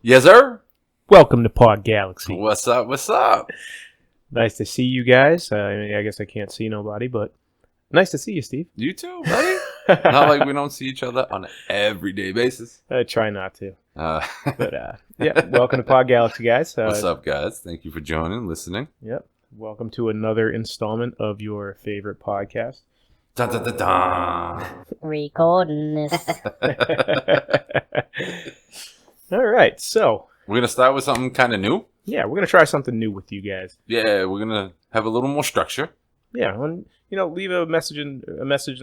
Yes, sir. Welcome to PodGalaxy. What's up? What's up? Nice to see you guys. I guess I can't see nobody, but nice to see you, Steve. You too, buddy. Not like we don't see each other on an everyday basis. I try not to. But Yeah, welcome to PodGalaxy, guys. What's up, guys? Thank you for joining, listening. Yep. Welcome to another installment of your favorite podcast. Dun, dun, dun, dun. Recording this. All right, so We're going to start with something kind of new. yeah, we're gonna try something new with you guys. Yeah, we're going to have a little more structure. Yeah, and leave a message in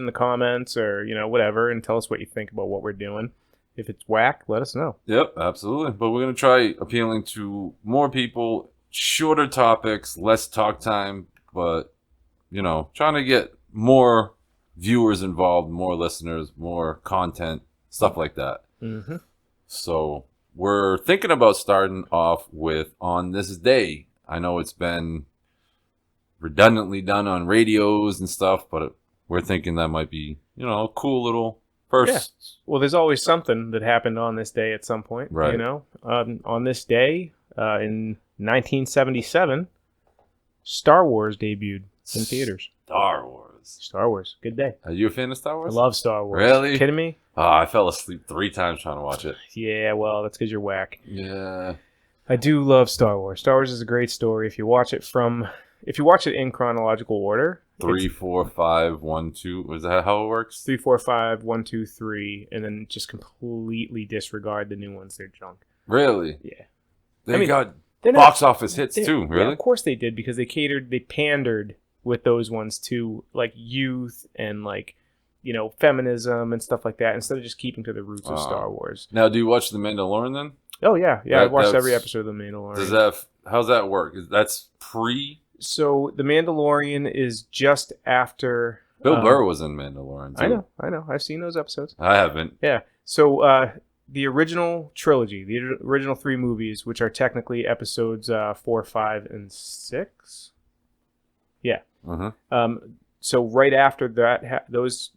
the comments or whatever, and tell us what you think about what we're doing. If it's whack, let us know. Yep, absolutely. But we're going to try appealing to more people, shorter topics, less talk time, but, trying to get more viewers involved, more listeners, more content, stuff like that. Mm-hmm. So we're thinking about starting off with On This Day. I know it's been redundantly done on radios and stuff, but we're thinking that might be, a cool little first. Yeah. Well, there's always something that happened on this day at some point. Right. On this day in 1977, Star Wars debuted in theaters. Star Wars, good day. Are you a fan of Star I Wars? love Star Wars. Really? Kidding me? Oh, I fell asleep 3 times trying to watch it. Yeah, well, that's because you're whack. Yeah. I do love Star Wars. Star Wars is a great story. If you watch it in chronological order, 3, 4, 5, 1, 2. Is that how it works? 3, 4, 5, 1, 2, 3, and then just completely disregard the new ones. They're junk. Really? Yeah. They got They're not- box office hits they- too, Yeah, really? of course they did, because they pandered with those ones to like youth and like feminism and stuff like that, instead of just keeping to the roots of Star Wars. Now, do you watch The Mandalorian then? Oh yeah, I've watched every That's- episode of The Mandalorian. How's that work? That's pre? So The Mandalorian is just after Bill Burr was in Mandalorian too. I know. I've seen those episodes. I haven't. Yeah. So the original trilogy, the original 3 movies, which are technically episodes 4, 5, and 6. Yeah. Uh-huh. So right after that,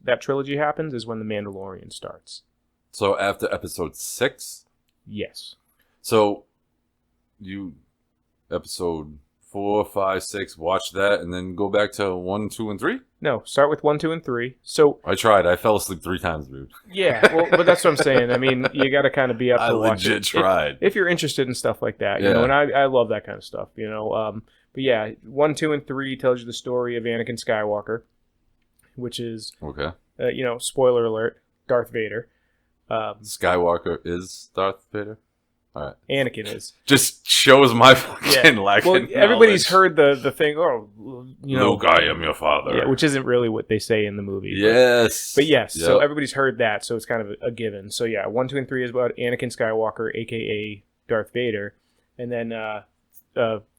that trilogy happens is when The Mandalorian starts. So after episode 6? Yes. So you episode 4, 5, 6, watch that and then go back to 1, 2, and 3? No, start with 1, 2, and 3. So I tried. I fell asleep 3 times, dude. yeah, well, but that's what I'm saying. I mean, you got to kind of be up I to watch legit it. tried. If you're interested in stuff like that, Yeah. and I love that kind of stuff, But yeah, 1, 2, and 3 tells you the story of Anakin Skywalker, which is, Okay. Spoiler alert, Darth Vader. Skywalker is Darth Vader? All right. Anakin is. Just shows my fucking lack Well, of everybody's knowledge. heard the thing, Luke, I am your father. yeah, which isn't really what they say in the movie. Yes. But yes, Yep. so everybody's heard that, so it's kind of a given. So yeah, 1, 2, and 3 is about Anakin Skywalker, a.k.a. Darth Vader. And then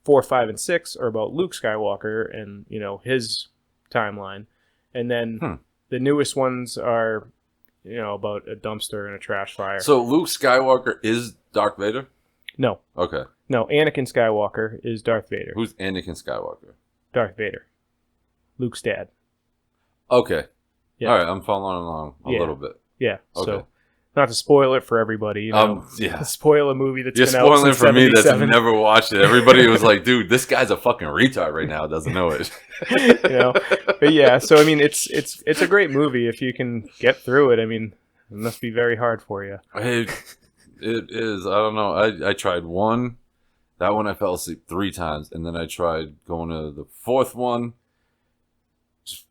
4, 5, and 6 are about Luke Skywalker and, his timeline. And then the newest ones are, about a dumpster and a trash fire. So Luke Skywalker is Darth Vader? No, Okay. Anakin Skywalker is Darth Vader. Who's Anakin Skywalker? Darth Vader. Luke's dad. Okay. Yeah. All right, I'm following along a little bit. Yeah, Okay. so not to spoil it for everybody, Yeah. spoil a movie that's You're been out spoiling since it for me that's 77. never watched it. Everybody was like, dude, this guy's a fucking retard right now, doesn't know it. But yeah, so I mean, it's a great movie if you can get through it. I mean, it must be very hard for you. It is. I don't know. I tried one. That one I fell asleep 3 times. And then I tried going to the 4th one. Just,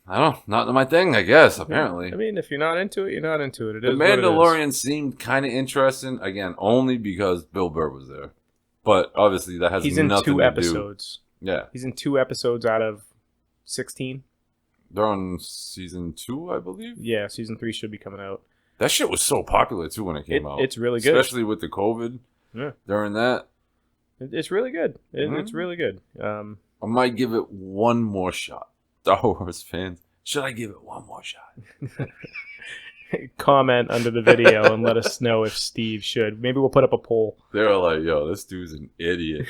I don't know. Not my thing, I guess, apparently. I mean, if you're not into it, you're not into it. It The is what it is. Mandalorian seemed kind of interesting. Again, only because Bill Burr was there. But obviously that has He's in nothing 2 to episodes. do. Yeah. He's in 2 episodes out of 16. They're on season 2, I believe. Yeah, season 3 should be coming out. That shit was so popular too when it came out. It's really good. Especially with the COVID. Yeah. During that. It's really good. It's Mhm. really good. I might give it one more shot. Star Wars fans, should I give it one more shot? Comment under the video and let us know if Steve should. Maybe we'll put up a poll. They're like, yo, this dude's an idiot.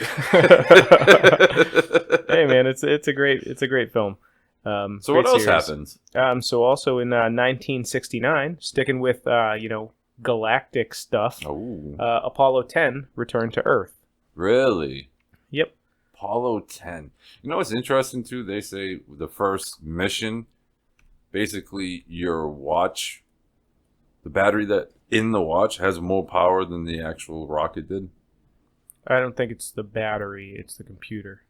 Hey man, it's a great film. So what else happens? So also in 1969, sticking with galactic stuff. Oh, Apollo 10 returned to Earth. really? Yep. Apollo 10. You know what's interesting too? They say the first mission, basically your watch, the battery that in the watch has more power than the actual rocket did. I don't think it's the battery, it's the computer.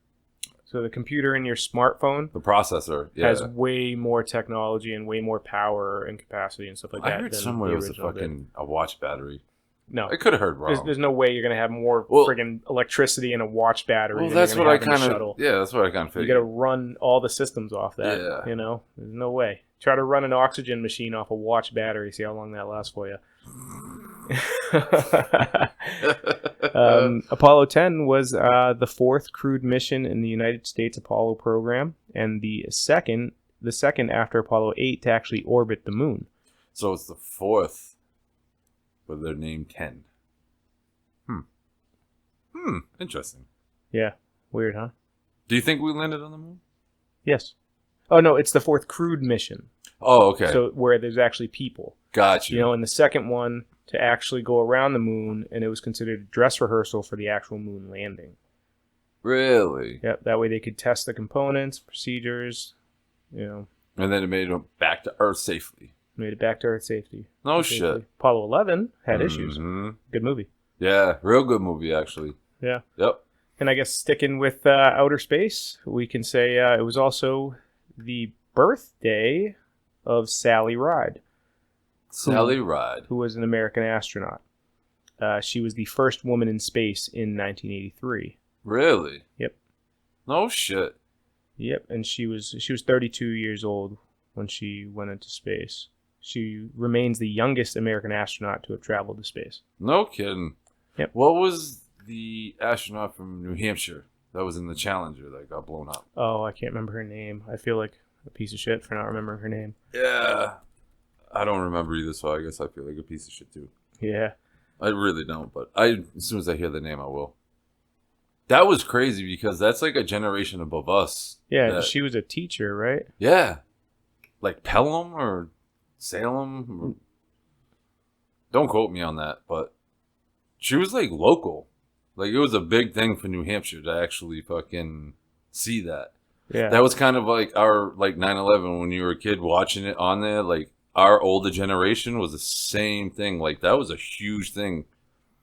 So the computer in your smartphone The processor, yeah. has way more technology and way more power and capacity and stuff like that. I heard than somewhere the it was original a watch battery. No. I could have heard wrong. There's no way you're going to have more Well- friggin' electricity in a watch battery. Well, than that's you're what gonna I have in a kind shuttle. of. Yeah, that's what I kind of You figured. got to run all the systems off that. Yeah. You know, there's no way. Try to run an oxygen machine off a watch battery. See how long that lasts for you. Apollo 10 was the fourth crewed mission in the United States Apollo program, and the second after Apollo 8 to actually orbit the moon. So it's the fourth, but they're named 10. Interesting. Yeah, weird, huh? Do you think we landed on the moon? Yes. Oh no, it's the fourth crewed mission. Oh, okay. So where there's actually people. Got you. You know, in the second one to actually go around the moon, and it was considered a dress rehearsal for the actual moon landing. Really? Yep, that way they could test the components, procedures, you know, And then it made it back to Earth safely. made it back to Earth safely. No Safely. shit. Apollo 11 had issues. Mhm. Good movie. Yeah, real good movie, actually. Yeah. Yep. And I guess sticking with outer space, we can say it was also the birthday of Sally Ride, Sally Ride. who was an American astronaut. She was the first woman in space in 1983. Really? Yep. No shit. Yep, and she was 32 years old when she went into space. She remains the youngest American astronaut to have traveled to space. No kidding. Yep. What was the astronaut from New Hampshire that was in the Challenger that got blown up? Oh, I can't remember her name. I feel like a piece of shit for not remembering her name. Yeah. I don't remember either, so I guess I feel like a piece of shit too. Yeah. I really don't, but as soon as I hear the name, I will. That was crazy because that's like a generation above us. Yeah, that- she was a teacher, right? Yeah. Like Pelham or Salem. Or... Don't quote me on that, but she was like local. Like it was a big thing for New Hampshire to actually fucking see that. Yeah. That was kind of like our like 9/11 when you were a kid watching it on there. Like our older generation was the same thing. Like that was a huge thing.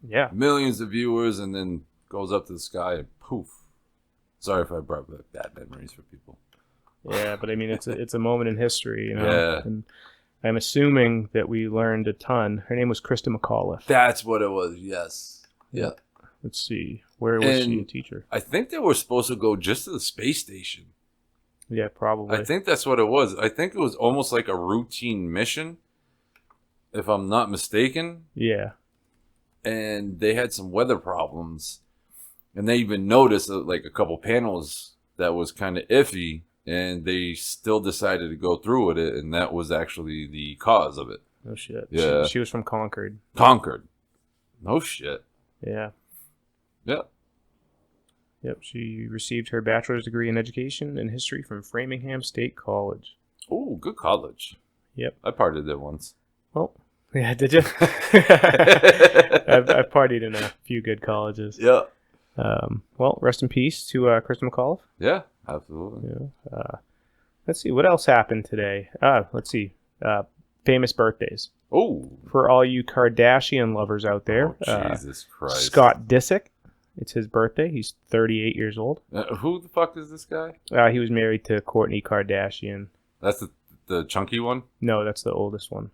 Yeah. Millions of viewers, and then goes up to the sky and poof. Sorry if I brought back bad memories for people. Yeah, but I mean, it's a moment in history, you know. Yeah. And I'm assuming that we learned a ton. Her name was Krista McAuliffe. That's what it was. Yes. Yeah. Let's see. Where was she a And- teacher? I think they were supposed to go just to the space station. Yeah, probably. I think that's what it was. I think it was almost like a routine mission, if I'm not mistaken. Yeah. And they had some weather problems. And they even noticed like a couple panels that was kind of iffy. And they still decided to go through with it. And that was actually the cause of it. No shit. Yeah. She was from Concord. Concord. No shit. Yeah. Yep. Yep. She received her bachelor's degree in education and history from Framingham State College. Oh, good college. Yep. I partied there once. Well, yeah, did you? I've partied in a few good colleges. Yeah. Well, rest in peace to Krista McAuliffe. Yeah, absolutely. Yeah. Let's see. What else happened today? Let's see. Famous birthdays. Oh. For all you Kardashian lovers out there, Jesus Christ. Scott Disick. It's his birthday. He's 38 years old. Who the fuck is this guy? He was married to Kourtney Kardashian. That's the chunky one? No, that's the oldest one.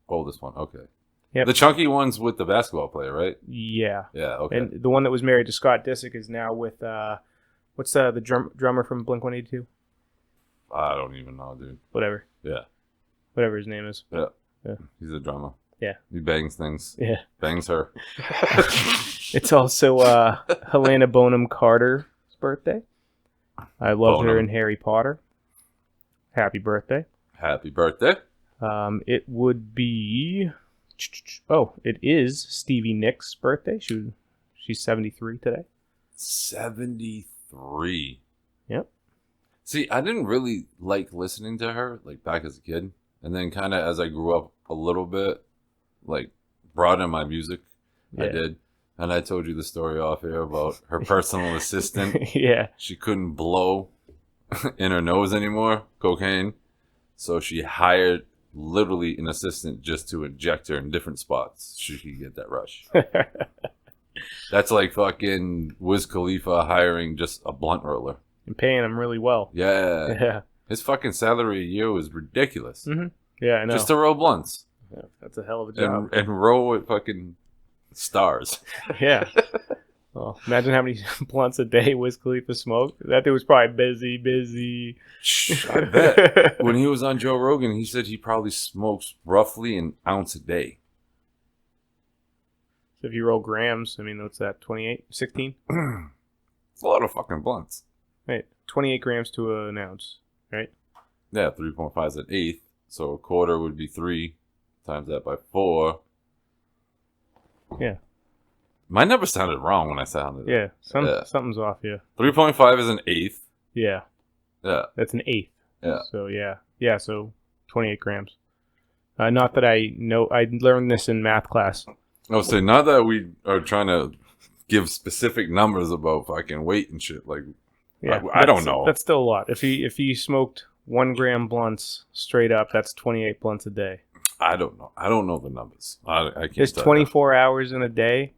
Oldest one, okay. Yep. The chunky one's with the basketball player, right? Yeah. Yeah, okay. And the one that was married to Scott Disick is now with, what's the drummer from Blink-182? I don't even know, dude. Whatever. Yeah. Whatever his name is. Yeah. Yeah. He's a drummer. Yeah. He bangs things. Yeah. Bangs her. It's also Helena Bonham Carter's birthday. I loved her Bonham. in Harry Potter. Happy birthday. Happy birthday. It would be... Oh, it is Stevie Nicks' birthday. She's 73 today. 73. Yep. See, I didn't really like listening to her, like, back as a kid. And then kind of as I grew up a little bit, like, brought in my music. Yeah. I did. And I told you the story off air about her personal assistant. Yeah. She couldn't blow in her nose anymore, cocaine. So she hired literally an assistant just to inject her in different spots so she could get that rush. That's like fucking Wiz Khalifa hiring just a blunt roller. And paying him really well. Yeah. Yeah. His fucking salary a year was ridiculous. Mm-hmm. Yeah, I know. Just to roll blunts. Yeah, that's a hell of a job. And roll with fucking stars. Yeah. Well, imagine how many blunts a day Wiz Khalifa smoked. That dude was probably busy. I bet. When he was on Joe Rogan, he said he probably smokes roughly an ounce a day. So if you roll grams, I mean, what's that, 28? 16? It's a lot of fucking blunts. Right. 28 grams to an ounce, right? Yeah, 3.5 is an eighth. So a quarter would be 3 times that by 4. Yeah. Mine never sounded wrong when I sounded it. Yeah. Yeah. Something's off, yeah. 3.5 is an eighth. Yeah. Yeah. That's an eighth. Yeah. So, yeah. Yeah, so 28 grams. Not that I know. I learned this in math class. I would say, not that we are trying to give specific numbers about fucking weight and shit. Like, Yeah, I don't know. That's still a lot. If he smoked 1 gram blunts straight up, that's 28 blunts a day. I don't know. I don't know the numbers. I can't. There's tell 24 hours in a day.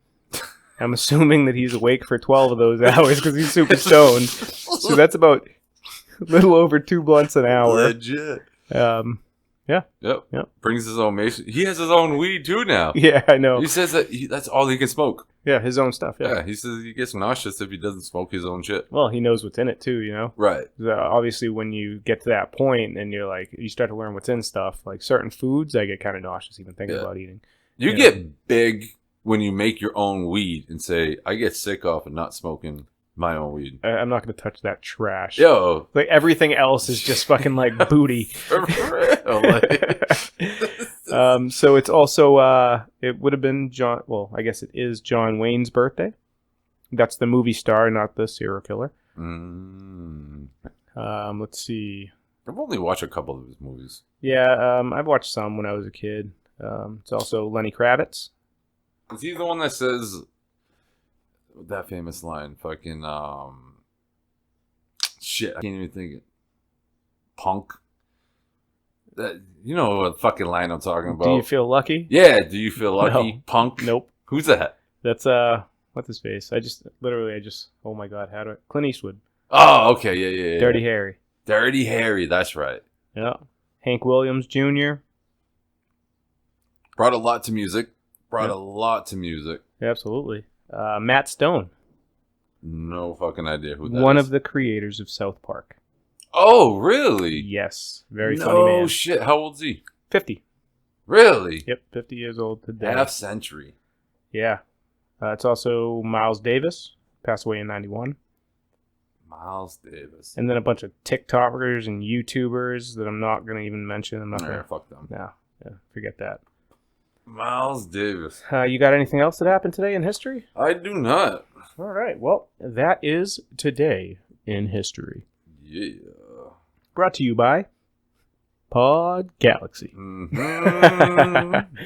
I'm assuming that he's awake for 12 of those hours because he's super stoned. So that's about a little over 2 blunts an hour. Legit. Yeah. Yep. Brings his own mason. He has his own weed too now. Yeah, I know. He says that that's all he can smoke. Yeah, his own stuff. Yeah. He says he gets nauseous if he doesn't smoke his own shit. Well, he knows what's in it too, you know? Right. Obviously, when you get to that point and you're like, you start to learn what's in stuff, like certain foods, I get kind of nauseous even thinking about eating. You get big when you make your own weed and say, I get sick off of not smoking my own weed. I'm not going to touch that trash. Yo. Like everything else is just fucking like booty. For real. Like. So it's also, it would have been John, well, I guess it is John Wayne's birthday. That's the movie star, not the serial killer. Let's see. I've only watched a couple of his movies. Yeah, I've watched some when I was a kid. It's also Lenny Kravitz. Is he the one that says that famous line? Fucking, shit, I can't even think it. Punk. That, you know what fucking line I'm talking about. Do you feel lucky? Yeah, do you feel lucky? No. Punk? Nope. Who's that? That's, what's his face? Oh my God, how do I? Clint Eastwood. Oh, okay, yeah. Dirty Harry. Dirty Harry, that's right. Yeah. Hank Williams Jr. Brought a lot to music. Absolutely. Matt Stone. No fucking idea who that is. One of the creators of South Park. Oh, really? Yes. Very funny No man. shit. How old's he? 50. Really? Yep, 50 years old today. Half century. Yeah. It's also Miles Davis. Passed away in 91. Miles Davis. And then a bunch of TikTokers and YouTubers that I'm not going to even mention. I'm not going to. Fuck them. No. Yeah, forget that. Miles Davis. You got anything else that happened today in history? I do not. All right. Well, that is Today in History. Yeah. Brought to you by PodGalaxy. Mm-hmm.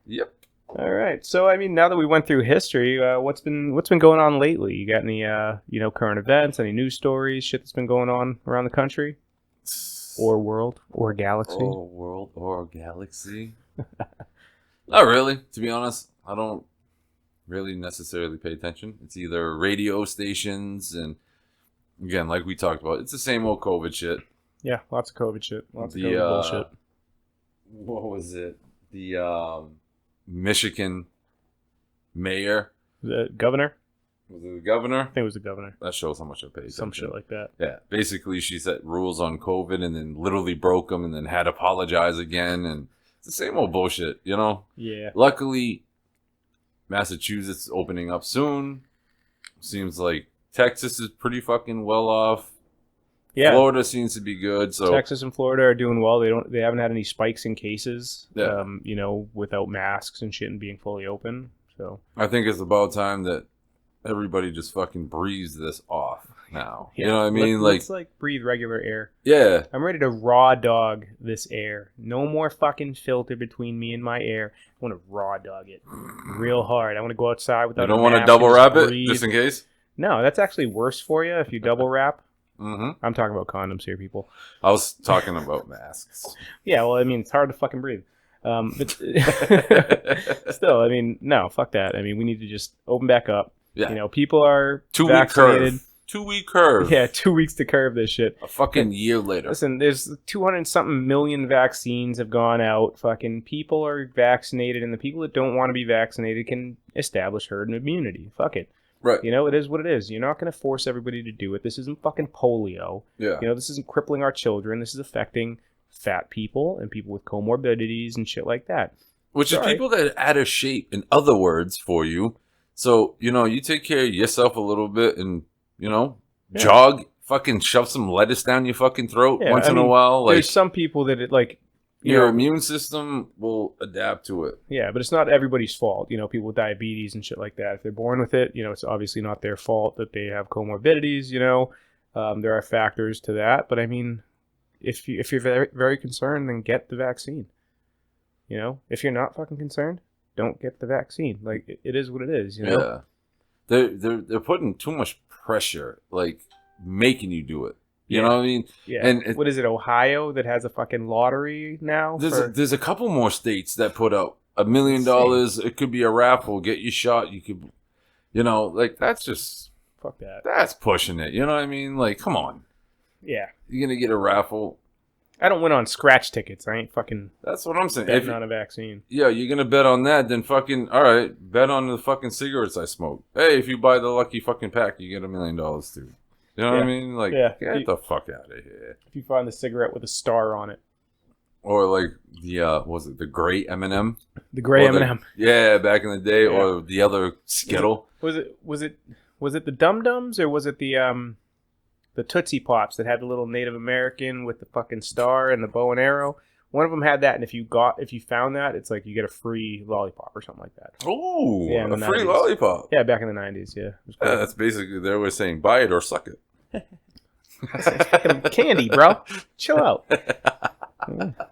Yep. All right. So, I mean, now that we went through history, what's been going on lately? You got any, current events, any news stories, shit that's been going on around the country, or world, or galaxy? Or world, or galaxy. Not really, to be honest. I don't really necessarily pay attention. It's either radio stations and, again, like we talked about, it's the same old COVID shit. Yeah, lots of COVID shit. Lots of COVID bullshit. What was it? The Michigan mayor. The governor? Was it the governor? I think it was the governor. That shows how much I pay attention. Some shit like that. Yeah, basically she set rules on COVID and then literally broke them and then had to apologize again. And it's the same old bullshit, you know? Yeah. Luckily, Massachusetts is opening up soon. Seems like Texas is pretty fucking well off. Yeah. Florida seems to be good. So Texas and Florida are doing well. They haven't had any spikes in cases. Yeah. Without masks and shit and being fully open. So I think it's about time that everybody just fucking breathes this off. now. Yeah, You know what I mean? Let's like breathe regular air. Yeah. I'm ready to raw dog this air. No more fucking filter between me and my air. I want to raw dog it real hard. I want to go outside without You don't a want to mask double and wrap it breathe. just in case? No, that's actually worse for you if you double wrap. Mm-hmm. I'm talking about condoms here, people. I was talking about masks. Yeah, well, I mean, it's hard to fucking breathe. But still, I mean, no, fuck that. I mean, we need to just open back up. Yeah. You know, people are 2 week vaccinated. curve. 2 week curve. Yeah, 2 weeks to curve this shit. A fucking year later. Listen, there's 200-something million vaccines have gone out. Fucking people are vaccinated, and the people that don't want to be vaccinated can establish herd immunity. Fuck it. Right. You know, it is what it is. You're not going to force everybody to do it. This isn't fucking polio. Yeah. You know, this isn't crippling our children. This is affecting fat people and people with comorbidities and shit like that. Which Sorry. is people that are out of shape, in other words, for you. So, you know, you take care of yourself a little bit and, you know, jog, fucking shove some lettuce down your fucking throat once in a while. Like, there's some people that it, like, your immune system will adapt to it. Yeah, but it's not everybody's fault. You know, people with diabetes and shit like that. If they're born with it, you know, it's obviously not their fault that they have comorbidities. You know, there are factors to that. But I mean, if you're very, very concerned, then get the vaccine. You know, if you're not fucking concerned, don't get the vaccine. Like, it is what it is. You know? Yeah, they're putting too much pressure, like making you do it. You know what I mean? Yeah. And what is it, Ohio, that has a fucking lottery now? There's a couple more states that put out $1 million. It could be a raffle. Get your shot. You could, you know, like that's just fuck that. That's pushing it. You know what I mean? Like, come on. Yeah. You're gonna get a raffle. I don't win on scratch tickets. I ain't fucking. That's what I'm saying. Betting on a vaccine. Yeah, you're gonna bet on that. Then fucking all right. Bet on the fucking cigarettes I smoke. Hey, if you buy the lucky fucking pack, you get $1 million too. You know what I mean? Like, get the fuck out of here. If you find the cigarette with a star on it. Or like the, was it the gray M&M? The gray M&M. Yeah, back in the day. Yeah. Or the other Skittle. Was it the Dum Dums or was it the Tootsie Pops that had the little Native American with the fucking star and the bow and arrow? One of them had that, and if you found that, it's like you get a free lollipop or something like that. Oh, yeah, a free lollipop. Yeah, back in the 90s, yeah. Yeah, that's basically, they were saying, buy it or suck it. It's fucking candy, bro. Chill out.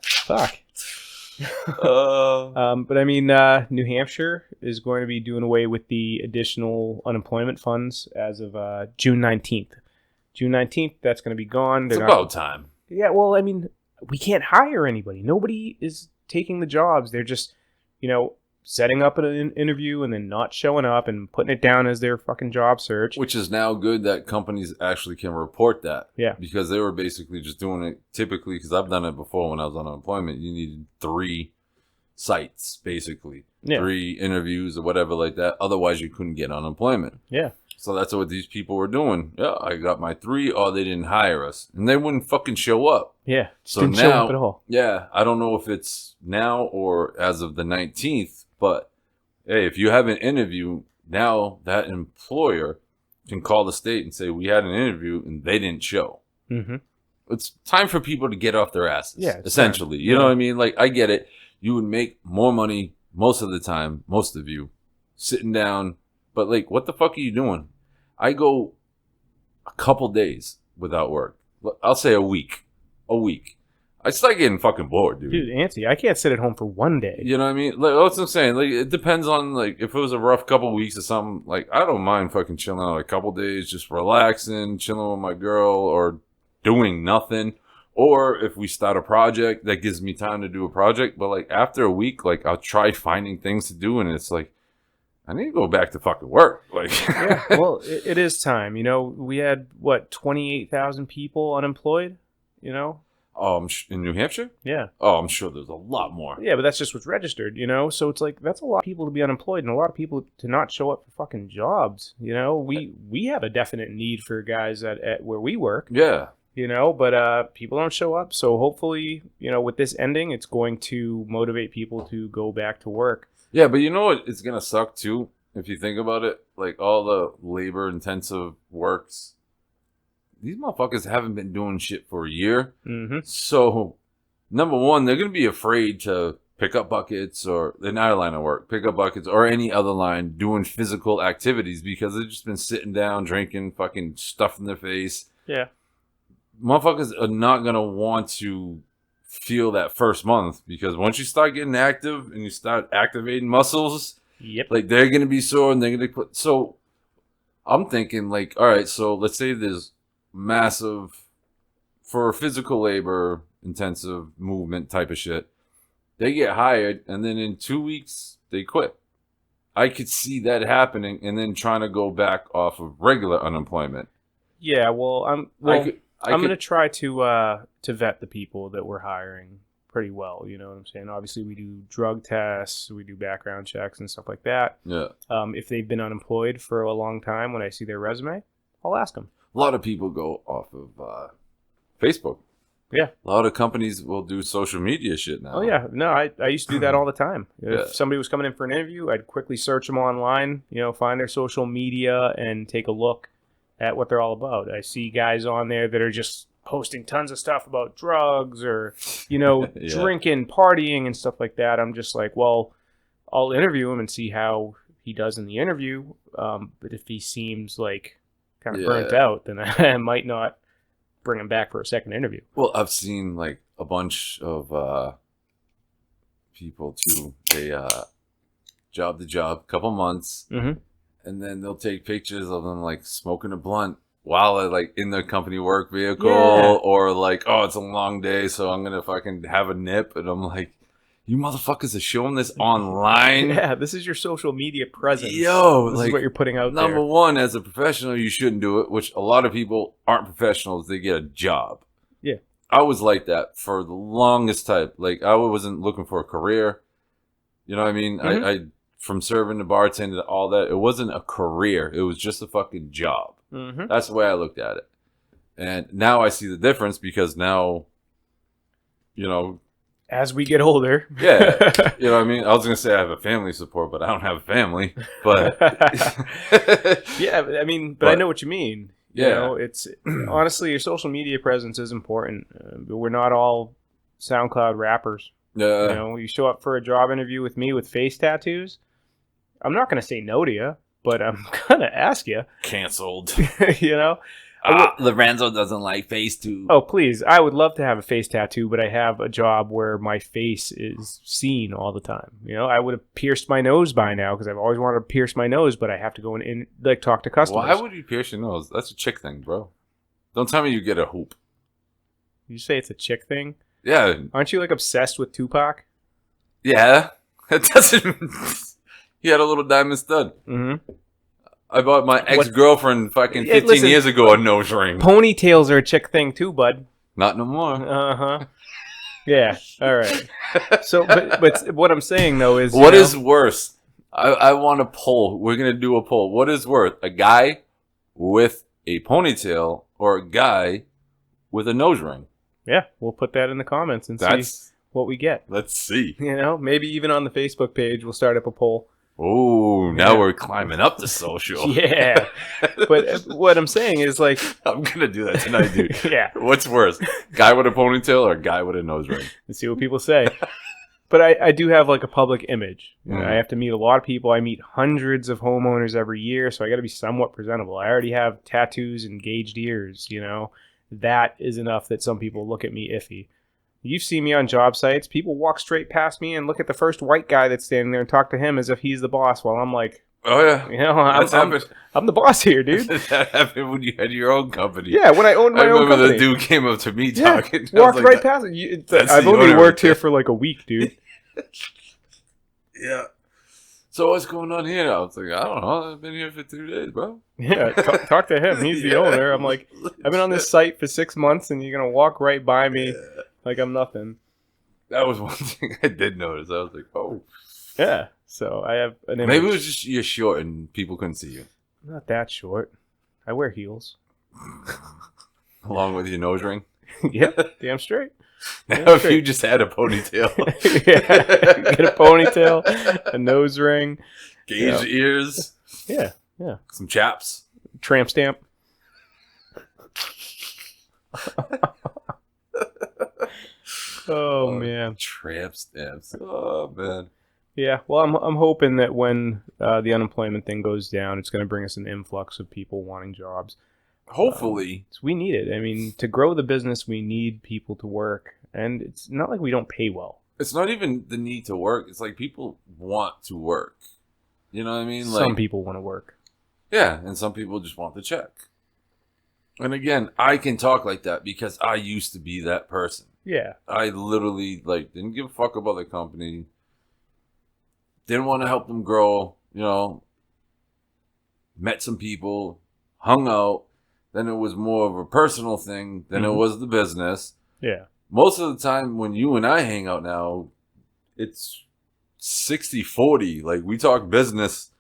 Fuck. But I mean, New Hampshire is going to be doing away with the additional unemployment funds as of June 19th. June 19th, that's going to be gone. It's about time. Yeah, well, I mean, we can't hire anybody. Nobody is taking the jobs. They're just, you know, setting up an interview and then not showing up and putting it down as their fucking job search. Which is now good that companies actually can report that. Yeah. Because they were basically just doing it typically, because I've done it before when I was on unemployment. You needed 3 sites, basically. Yeah. 3 interviews or whatever like that. Otherwise, you couldn't get unemployment. Yeah. So that's what these people were doing. Yeah, I got my 3, or they didn't hire us. And they wouldn't fucking show up. Yeah. So didn't now, show up at all. Yeah, I don't know if it's now or as of the 19th, but hey, if you have an interview, now that employer can call the state and say, we had an interview and they didn't show. Mm-hmm. It's time for people to get off their asses, essentially. Time. You know what I mean? Like, I get it. You would make more money most of the time, most of you, sitting down. But, like, what the fuck are you doing? I go a couple days without work. I'll say a week. I start getting fucking bored, dude. Dude, Antsy, I can't sit at home for one day. You know what I mean? Like, that's what I'm saying. Like, it depends on, like, if it was a rough couple weeks or something, like, I don't mind fucking chilling out a couple days, just relaxing, chilling with my girl, or doing nothing. Or if we start a project, that gives me time to do a project. But, like, after a week, like, I'll try finding things to do, and it's like, I need to go back to fucking work. Like, yeah, well, it is time. You know, we had, 28,000 people unemployed, you know? In New Hampshire? Yeah. Oh, I'm sure there's a lot more. Yeah, but that's just what's registered, you know? So it's like, that's a lot of people to be unemployed and a lot of people to not show up for fucking jobs, you know? We have a definite need for guys at where we work. Yeah. You know, but people don't show up. So hopefully, you know, with this ending, it's going to motivate people to go back to work. Yeah, but you know what? It's going to suck, too, if you think about it. Like, all the labor-intensive works, these motherfuckers haven't been doing shit for a year. Mm-hmm. So, number one, they're going to be afraid to pickup buckets or in our line of work, pickup buckets or any other line doing physical activities because they've just been sitting down, drinking, fucking stuff in their face. Yeah. Motherfuckers are not going to want to feel that first month because once you start getting active and you start activating muscles, Yep. like they're going to be sore and they're going to put. So I'm thinking like, all right, so let's say there's massive for physical labor intensive movement type of shit. They get hired and then in 2 weeks they quit. I could see that happening and then trying to go back off of regular unemployment. Yeah, well, I'm I going could- to try to vet the people that we're hiring pretty well. You know what I'm saying? Obviously, we do drug tests, we do background checks and stuff like that. Yeah. If they've been unemployed for a long time, when I see their resume, I'll ask them. A lot of people go off of Facebook. Yeah. A lot of companies will do social media shit now. Oh, yeah. No, I used to do that all the time. Yeah. If somebody was coming in for an interview, I'd quickly search them online, find their social media and take a look at what they're all about. I see guys on there that are just posting tons of stuff about drugs or, Yeah. drinking, partying and stuff like that. I'm just like, well, I'll interview him and see how he does in the interview. But if he seems like kind of burnt out, then I might not bring him back for a second interview. Well, I've seen like a bunch of people too. They job to job, couple months, Mm-hmm. and then they'll take pictures of them like smoking a blunt while they're like in their company work vehicle, Yeah. or like, oh, it's a long day, so I'm gonna fucking have a nip, and I'm like, you motherfuckers are showing this online. Yeah, this is your social media presence. Yo, this like, is what you're putting out Number there. one, as a professional, you shouldn't do it, which a lot of people aren't professionals. They get a job. Yeah. I was like that for the longest time. Like, I wasn't looking for a career. You know what I mean? Mhm. I from serving to bartender to all that, it wasn't a career. It was just a fucking job. Mm-hmm. That's the way I looked at it. And now I see the difference because now, As we get older. yeah, you know what I mean? I was going to say I have a family support, but I don't have a family. But Yeah, I mean, but I know what you mean. Yeah. It's honestly, your social media presence is important. But we're not all SoundCloud rappers. yeah. You show up for a job interview with me with face tattoos. I'm not going to say no to you, but I'm going to ask you. Canceled. Lorenzo doesn't like face too. Oh, please. I would love to have a face tattoo, but I have a job where my face is seen all the time. I would have pierced my nose by now because I've always wanted to pierce my nose, but I have to go in like talk to customers. Why would you pierce your nose? That's a chick thing, bro. Don't tell me you get a hoop. You say it's a chick thing? Yeah. Aren't you like obsessed with Tupac? Yeah. It doesn't. He had a little diamond stud. Mm-hmm. I bought my ex-girlfriend fucking 15 listen, years ago a nose ring. Ponytails are a chick thing too, bud. Not no more. Uh-huh. Yeah. All right. So, but what I'm saying though is, What is worse? I want a poll. We're gonna do a poll. What is worse, a guy with a ponytail or a guy with a nose ring? Yeah, we'll put that in the comments and see what we get. Let's see. Maybe even on the Facebook page, we'll start up a poll. Oh, now Yeah. we're climbing up the social. Yeah. But what I'm saying is like, I'm gonna do that tonight, dude. yeah, What's worse, guy with a ponytail or guy with a nose ring? let's see what people say. But I do have like a public image. Mhm. I have to meet a lot of people. I meet hundreds of homeowners every year, so I got to be somewhat presentable. I already have tattoos and gauged ears. That is enough that some people look at me iffy. You've seen me on job sites. People walk straight past me and look at the first white guy that's standing there and talk to him as if he's the boss, while I'm like, Oh yeah, That's happened. I'm the boss here, dude. That happened when you had your own company. Yeah, when I owned my I own remember company. the dude came up to me Yeah, talking. I was walked like, right past it. that's I've the only owner worked right here there. for like a week, dude. Yeah. So what's going on here? I was like, I don't know. I've been here for 2 days, bro. Yeah, talk to him. He's the Yeah. owner. I'm like, I've been on this site for 6 months, and you're gonna walk right by me like I'm nothing. That was one thing I did notice. I was like, oh. Yeah. So I have an image. Maybe it was just you're short and people couldn't see you. I'm not that short. I wear heels. Along with your nose ring. Yeah, damn straight. Now if you just had a ponytail. Yeah, get a ponytail, a nose ring, Gauged ears. yeah, Some chaps. tramp stamp. Oh man. Tramp stamps. Oh man. Yeah. Well, I'm hoping that when the unemployment thing goes down, it's going to bring us an influx of people wanting jobs. Hopefully. So we need it. I mean, to grow the business, we need people to work, and it's not like we don't pay well. It's not even the need to work. It's like people want to work. You know what I mean? Some people want to work. Yeah, and some people just want the check. And again, I can talk like that because I used to be that person. Yeah. I literally didn't give a fuck about the company. Didn't want to help them grow, met some people, hung out. Then it was more of a personal thing than it was the business. Yeah. Most of the time when you and I hang out now, it's 60-40. Like, we talk business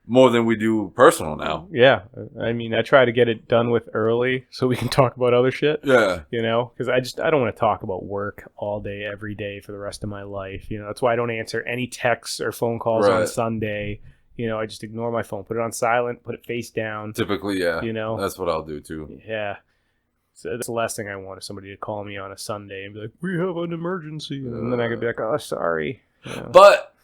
more than we do personal now. Yeah. I mean, I try to get it done with early so we can talk about other shit. Yeah. Because I don't want to talk about work all day, every day for the rest of my life. That's why I don't answer any texts or phone calls on Sunday. I just ignore my phone, put it on silent, put it face down. Typically, yeah. That's what I'll do too. Yeah. So that's the last thing I want is somebody to call me on a Sunday and be like, we have an emergency. And then I could be like, oh, sorry. But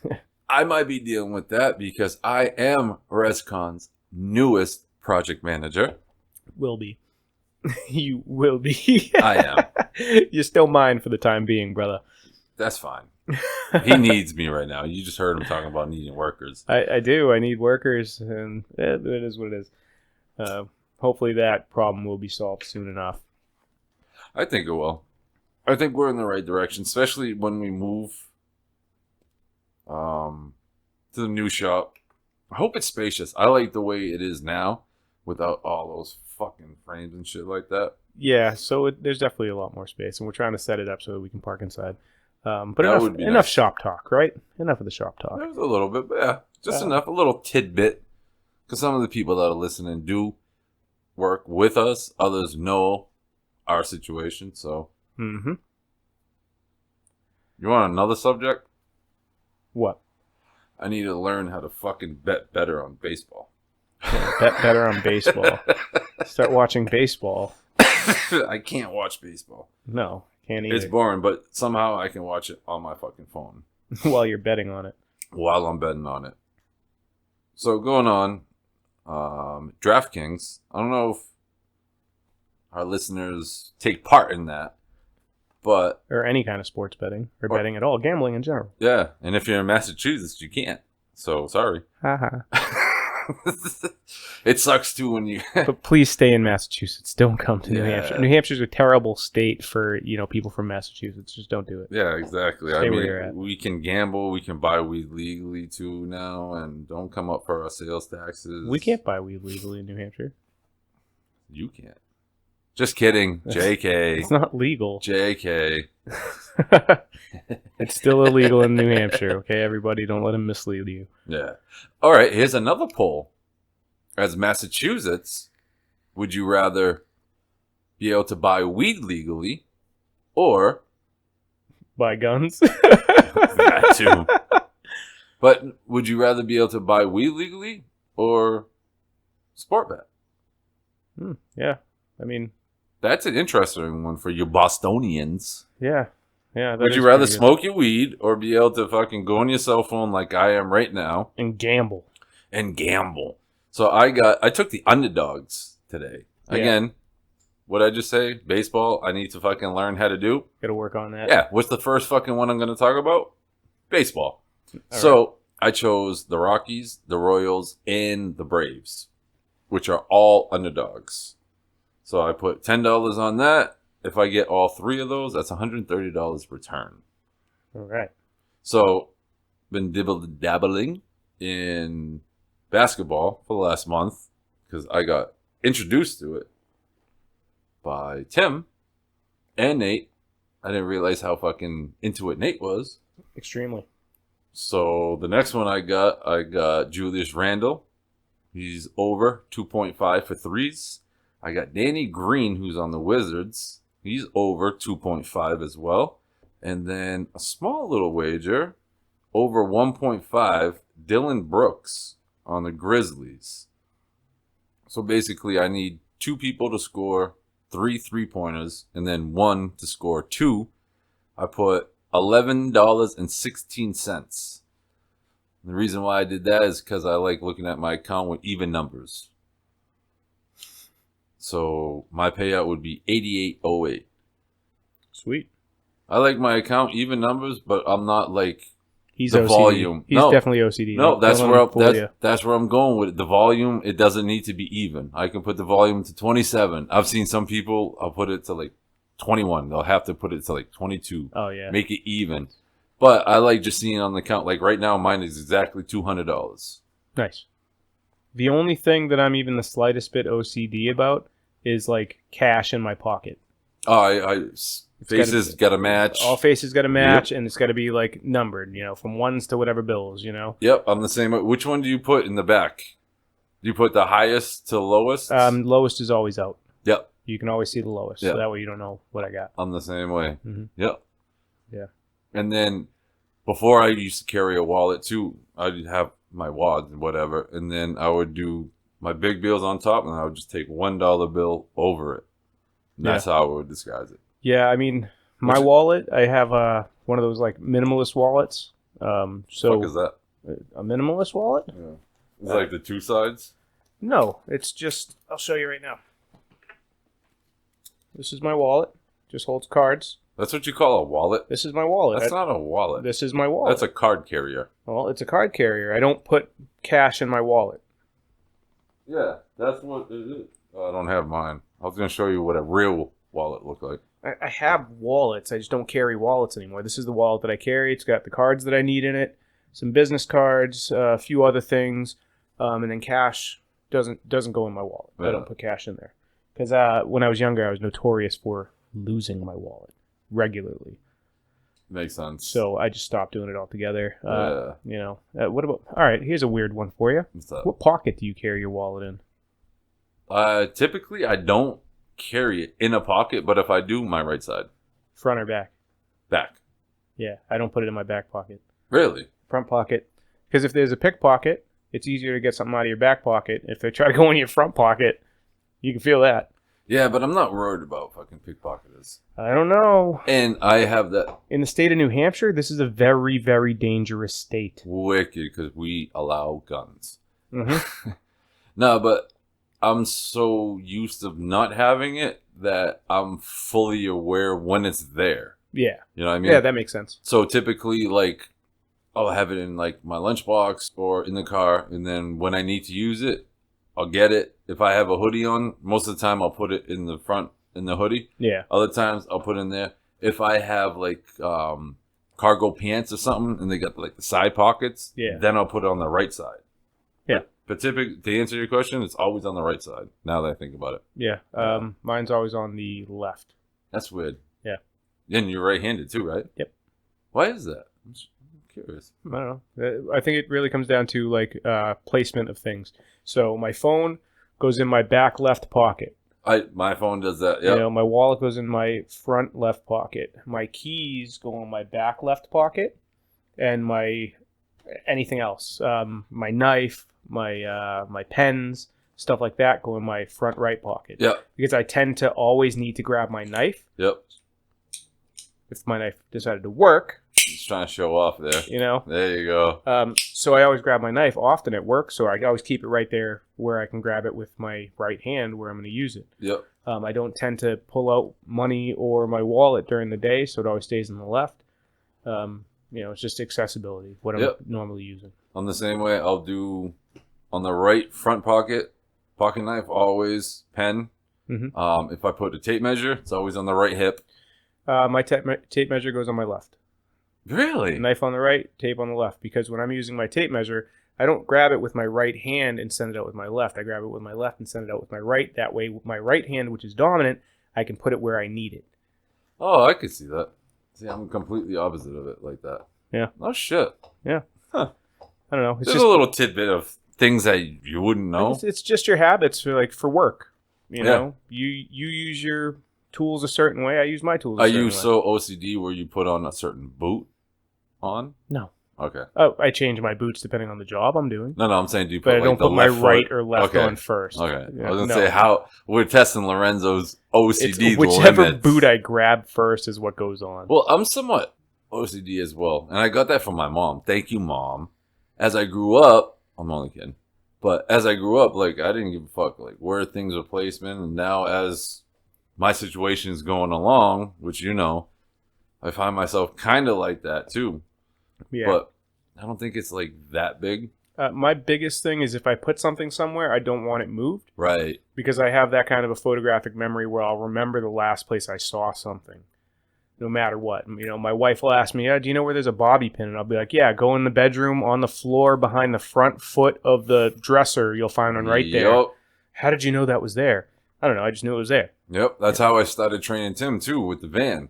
I might be dealing with that because I am ResCon's newest project manager. Will be. You will be. I am. You're still mine for the time being, brother. That's fine. He needs me right now. You just heard him talking about needing workers. I do. I need workers, and it is what it is. Hopefully that problem will be solved soon enough. I think it will. I think we're in the right direction, especially when we move to the new shop. I hope it's spacious. I like the way it is now without all those fucking frames and shit like that. Yeah, so there's definitely a lot more space, and we're trying to set it up so that we can park inside. But enough nice. shop talk, right? Enough of the shop talk. There's a little bit, but yeah, just enough. A little tidbit. Because some of the people that are listening do work with us. Others know our situation, so. Mm-hmm. You want another subject? What? I need to learn how to fucking bet better on baseball. Yeah, bet better on baseball. Start watching baseball. I can't watch baseball. No, can't either. It's boring, but somehow I can watch it on my fucking phone. While you're betting on it. While I'm betting on it. So going on, DraftKings. I don't know if our listeners take part in that, but... Or any kind of sports betting, or betting at all, gambling in general. Yeah, and if you're in Massachusetts, you can't. So, sorry. Haha. It sucks too when you... But please stay in Massachusetts. Don't come to New Yeah. Hampshire. New Hampshire's a terrible state for, people from Massachusetts. Just don't do it. Yeah, exactly. Stay where you're at. We can gamble. We can buy weed legally too now, and don't come up for our sales taxes. We can't buy weed legally in New Hampshire. You can't. Just kidding. JK. It's not legal. JK. It's still illegal in New Hampshire, okay? Everybody, don't let him mislead you. Yeah. All right, here's another poll. As Massachusetts, would you rather be able to buy weed legally or... Buy guns? That too. But would you rather be able to buy weed legally or sport bet? Yeah. I mean... That's an interesting one for you Bostonians. Yeah. Yeah. Would you rather smoke your weed or be able to fucking go on your cell phone like I am right now and gamble? So I took the underdogs today. Yeah. Again, what I just say? Baseball, I need to fucking learn how to do. Got to work on that. Yeah. What's the first fucking one I'm going to talk about? Baseball. All I chose the Rockies, the Royals, and the Braves, which are all underdogs. So I put $10 on that. If I get all three of those, that's $130 per turn. All right. So, been dabbling in basketball for the last month because I got introduced to it by Tim and Nate. I didn't realize how fucking into it Nate was. Extremely. So the next one I got Julius Randle. He's over 2.5 for threes. I got Danny Green, who's on the Wizards. He's over 2.5 as well. And then a small little wager, over 1.5, Dylan Brooks on the Grizzlies. So basically, I need 2 people to score 3 3-pointers and then 1 to score 2 I put $11.16. The reason why I did that is because I like looking at my account with even numbers. So my payout would be $88.08. Sweet. I like my account even numbers, but I'm not like He's the OCD. volume. He's definitely OCD. No, that's Don't where let him fool you. that's where I'm going with it. The volume. It doesn't need to be even. I can put the volume to 27. I've seen some people. I'll put it to like 21. They'll have to put it to like 22. Oh yeah. Make it even. But I like just seeing on the account. Like right now, mine is exactly $200. Nice. The only thing that I'm even the slightest bit OCD about is like cash in my pocket. Oh, faces got to match. All faces got to match, and it's got to be like numbered, from ones to whatever bills, Yep, I'm the same. Which one do you put in the back? Do you put the highest to lowest? Lowest is always out. Yep. You can always see the lowest, so that way you don't know what I got. I'm the same way. Mm-hmm. Yep. Yeah. And then before I used to carry a wallet too. I'd have my wads and whatever, and then I would do my big bills on top, and I would just take $1 bill over it. And that's how I would disguise it. Yeah, I mean, my wallet, I have one of those like minimalist wallets. What the fuck is that? A minimalist wallet? Yeah. It's like the two sides? No, it's just, I'll show you right now. This is my wallet. Just holds cards. That's what you call a wallet? This is my wallet. That's not a wallet. This is my wallet. That's a card carrier. Well, it's a card carrier. I don't put cash in my wallet. Yeah, that's what it is. Oh, I don't have mine. I was going to show you what a real wallet looked like. I have wallets. I just don't carry wallets anymore. This is the wallet that I carry. It's got the cards that I need in it, some business cards, a few other things, and then cash doesn't go in my wallet. Yeah. I don't put cash in there. Because when I was younger, I was notorious for losing my wallet regularly. Makes sense. So I just stopped doing it altogether. What about... All right, here's a weird one for you. What's that? What pocket do you carry your wallet in? Typically, I don't carry it in a pocket, but if I do, my right side. Front or back? Back. Yeah, I don't put it in my back pocket. Really? Front pocket. Because if there's a pickpocket, it's easier to get something out of your back pocket. If they try to go in your front pocket, you can feel that. Yeah, but I'm not worried about fucking pickpocketers. I don't know. And I have that. In the state of New Hampshire, this is a very, very dangerous state. Wicked, because we allow guns. Mm-hmm. No, but I'm so used to not having it that I'm fully aware when it's there. Yeah. You know what I mean? Yeah, that makes sense. So typically, like, I'll have it in, like, my lunchbox or in the car, and then when I need to use it, I'll get it. If I have a hoodie on, most of the time I'll put it in the front, in the hoodie. Yeah. Other times I'll put it in there. If I have, like, cargo pants or something, and they got, like, the side pockets, then I'll put it on the right side. Yeah. But typically, to answer your question, it's always on the right side, now that I think about it. Yeah. Mine's always on the left. That's weird. Yeah. And you're right-handed too, right? Yep. Why is that? I'm curious. I don't know. I think it really comes down to, like, placement of things. So my phone goes in my back left pocket. My phone does that, yeah. My wallet goes in my front left pocket. My keys go in my back left pocket. And my anything else. My knife, my pens, stuff like that go in my front right pocket. Yeah. Because I tend to always need to grab my knife. Yep. If my knife decided to work. Just trying to show off there. There you go. So I always grab my knife often at work, so I always keep it right there where I can grab it with my right hand where I'm going to use it. Yep. I don't tend to pull out money or my wallet during the day, so it always stays on the left. It's just accessibility, what I'm normally using. I'm the same way. I'll do on the right front pocket knife, always pen. Mm-hmm. If I put a tape measure, it's always on the right hip. My tape measure goes on my left. Really? Knife on the right, tape on the left. Because when I'm using my tape measure, I don't grab it with my right hand and send it out with my left. I grab it with my left and send it out with my right. That way, with my right hand, which is dominant, I can put it where I need it. Oh, I could see that. See, I'm completely opposite of it like that. Yeah. Oh, shit. Yeah. Huh. I don't know. It's There's just a little tidbit of things that you wouldn't know. It's just your habits for work. You know, you use your tools a certain way. I use my tools a certain way. Are you so OCD where you put on a certain boot on? No. Okay. Oh, I change my boots depending on the job I'm doing. No, I'm saying do you put But I like don't the put my left right foot? or left Okay. on first. Okay. Yeah, I was gonna no. say how we're testing Lorenzo's OCD It's whichever limits. boot I grab first is what goes on. Well, I'm somewhat OCD as well, and I got that from my mom. Thank you, Mom. As I grew up, I'm only kidding, but as I grew up, like I didn't give a fuck like where things were placed, man. And now as my situation is going along, which you know, I find myself kind of like that too. Yeah. But I don't think it's like that big. My biggest thing is if I put something somewhere, I don't want it moved Right. because I have that kind of a photographic memory where I'll remember the last place I saw something, no matter what. You know, my wife will ask me, do you know where there's a bobby pin? And I'll be like, yeah, go in the bedroom on the floor behind the front foot of the dresser. You'll find one right there. Yep. How did you know that was there? I don't know. I just knew it was there. Yep. That's how I started training Tim too with the van.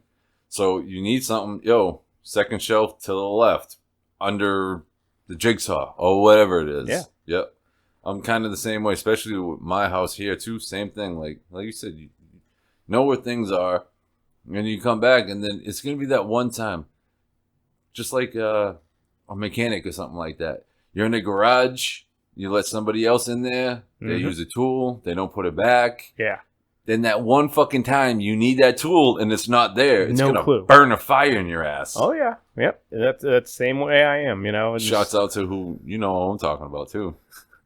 So you need something, second shelf to the left under the jigsaw or whatever it is. Yeah. Yep. I'm kind of the same way, especially with my house here too. Same thing. Like you said, you know where things are, and you come back, and then it's gonna be that one time, just like a mechanic or something like that. You're in the garage, you let somebody else in there, they Mhm. use a tool, they don't put it back. Yeah. Then that one fucking time you need that tool and it's not there, it's No gonna clue. burn a fire in your ass. Oh, yeah. Yep. That's the same way I am, you know. It's Shouts just- out to who you know what I'm talking about too.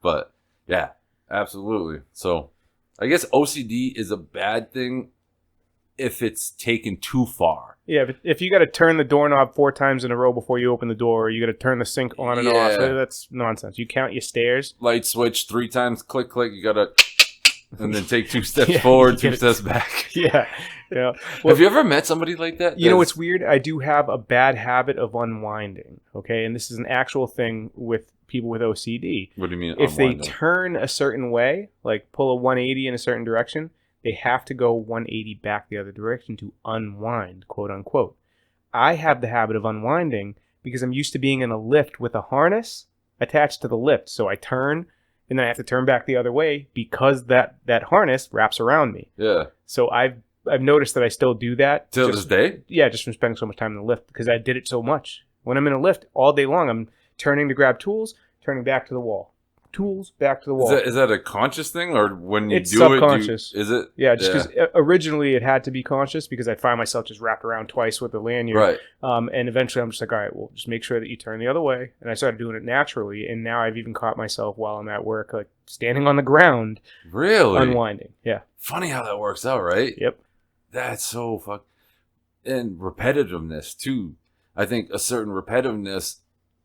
But yeah, absolutely. So I guess OCD is a bad thing if it's taken too far. Yeah, if you got to turn the doorknob 4 times in a row before you open the door, or you got to turn the sink on and off, Yeah. that's nonsense. You count your stairs. Light switch 3 times, click, click, you gotta and then take 2 steps Yeah, forward, you 2 get it. steps back. Yeah. Yeah. Have you ever met somebody like that? You know That's- what's weird? I do have a bad habit of unwinding, okay? And this is an actual thing with people with OCD. What do you mean? If they unwinding? turn a certain way, like pull a 180 in a certain direction, they have to go 180 back the other direction to unwind, quote unquote. I have the habit of unwinding because I'm used to being in a lift with a harness attached to the lift. So I turn and then I have to turn back the other way because that harness wraps around me. Yeah. So I've noticed that I still do that. Till just- this day? Yeah, just from spending so much time in the lift because I did it so much. When I'm in a lift all day long, I'm turning to grab tools, turning back to the wall. Tools, back to the wall. Is that a conscious thing, or when you It's do subconscious. is it? Yeah, just because originally it had to be conscious because I'd find myself just wrapped around twice with the lanyard. Right. And eventually I'm just like, all right, well, just make sure that you turn the other way. And I started doing it naturally. And now I've even caught myself while I'm at work, like standing on the ground, Really? unwinding. Yeah. Funny how that works out, right? Yep. That's so fuck. And repetitiveness too. I think a certain repetitiveness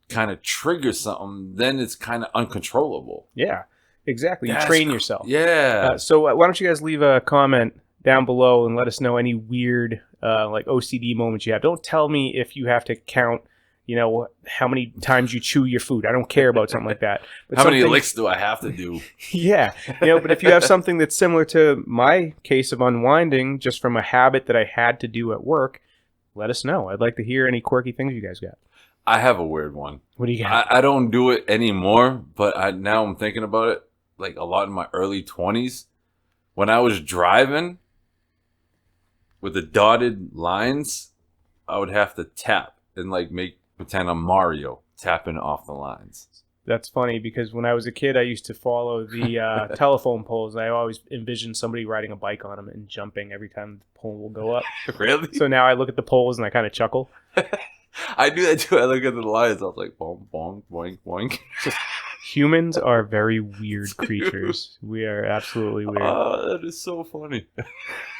kind of triggers something. Then it's kind of uncontrollable. Yeah, exactly. You That's train yourself. Yeah. So why don't you guys leave a comment down below and let us know any weird like OCD moments you have. Don't tell me if you have to count, how many times you chew your food. I don't care about something like that. But How many something- licks do I have to do? Yeah, but if you have something that's similar to my case of unwinding, just from a habit that I had to do at work, let us know. I'd like to hear any quirky things you guys got. I have a weird one. What do you got? I don't do it anymore, but now I'm thinking about it. Like a lot in my early 20s, when I was driving with the dotted lines, I would have to tap and like pretend I'm Mario tapping off the lines. That's funny because when I was a kid, I used to follow the telephone poles. I always envisioned somebody riding a bike on them and jumping every time the pole will go up. Really? So now I look at the poles and I kind of chuckle. I do that too. I look at the lines. I was like, boing, boing, boing, boing. Humans are very weird creatures. We are absolutely weird. That is so funny.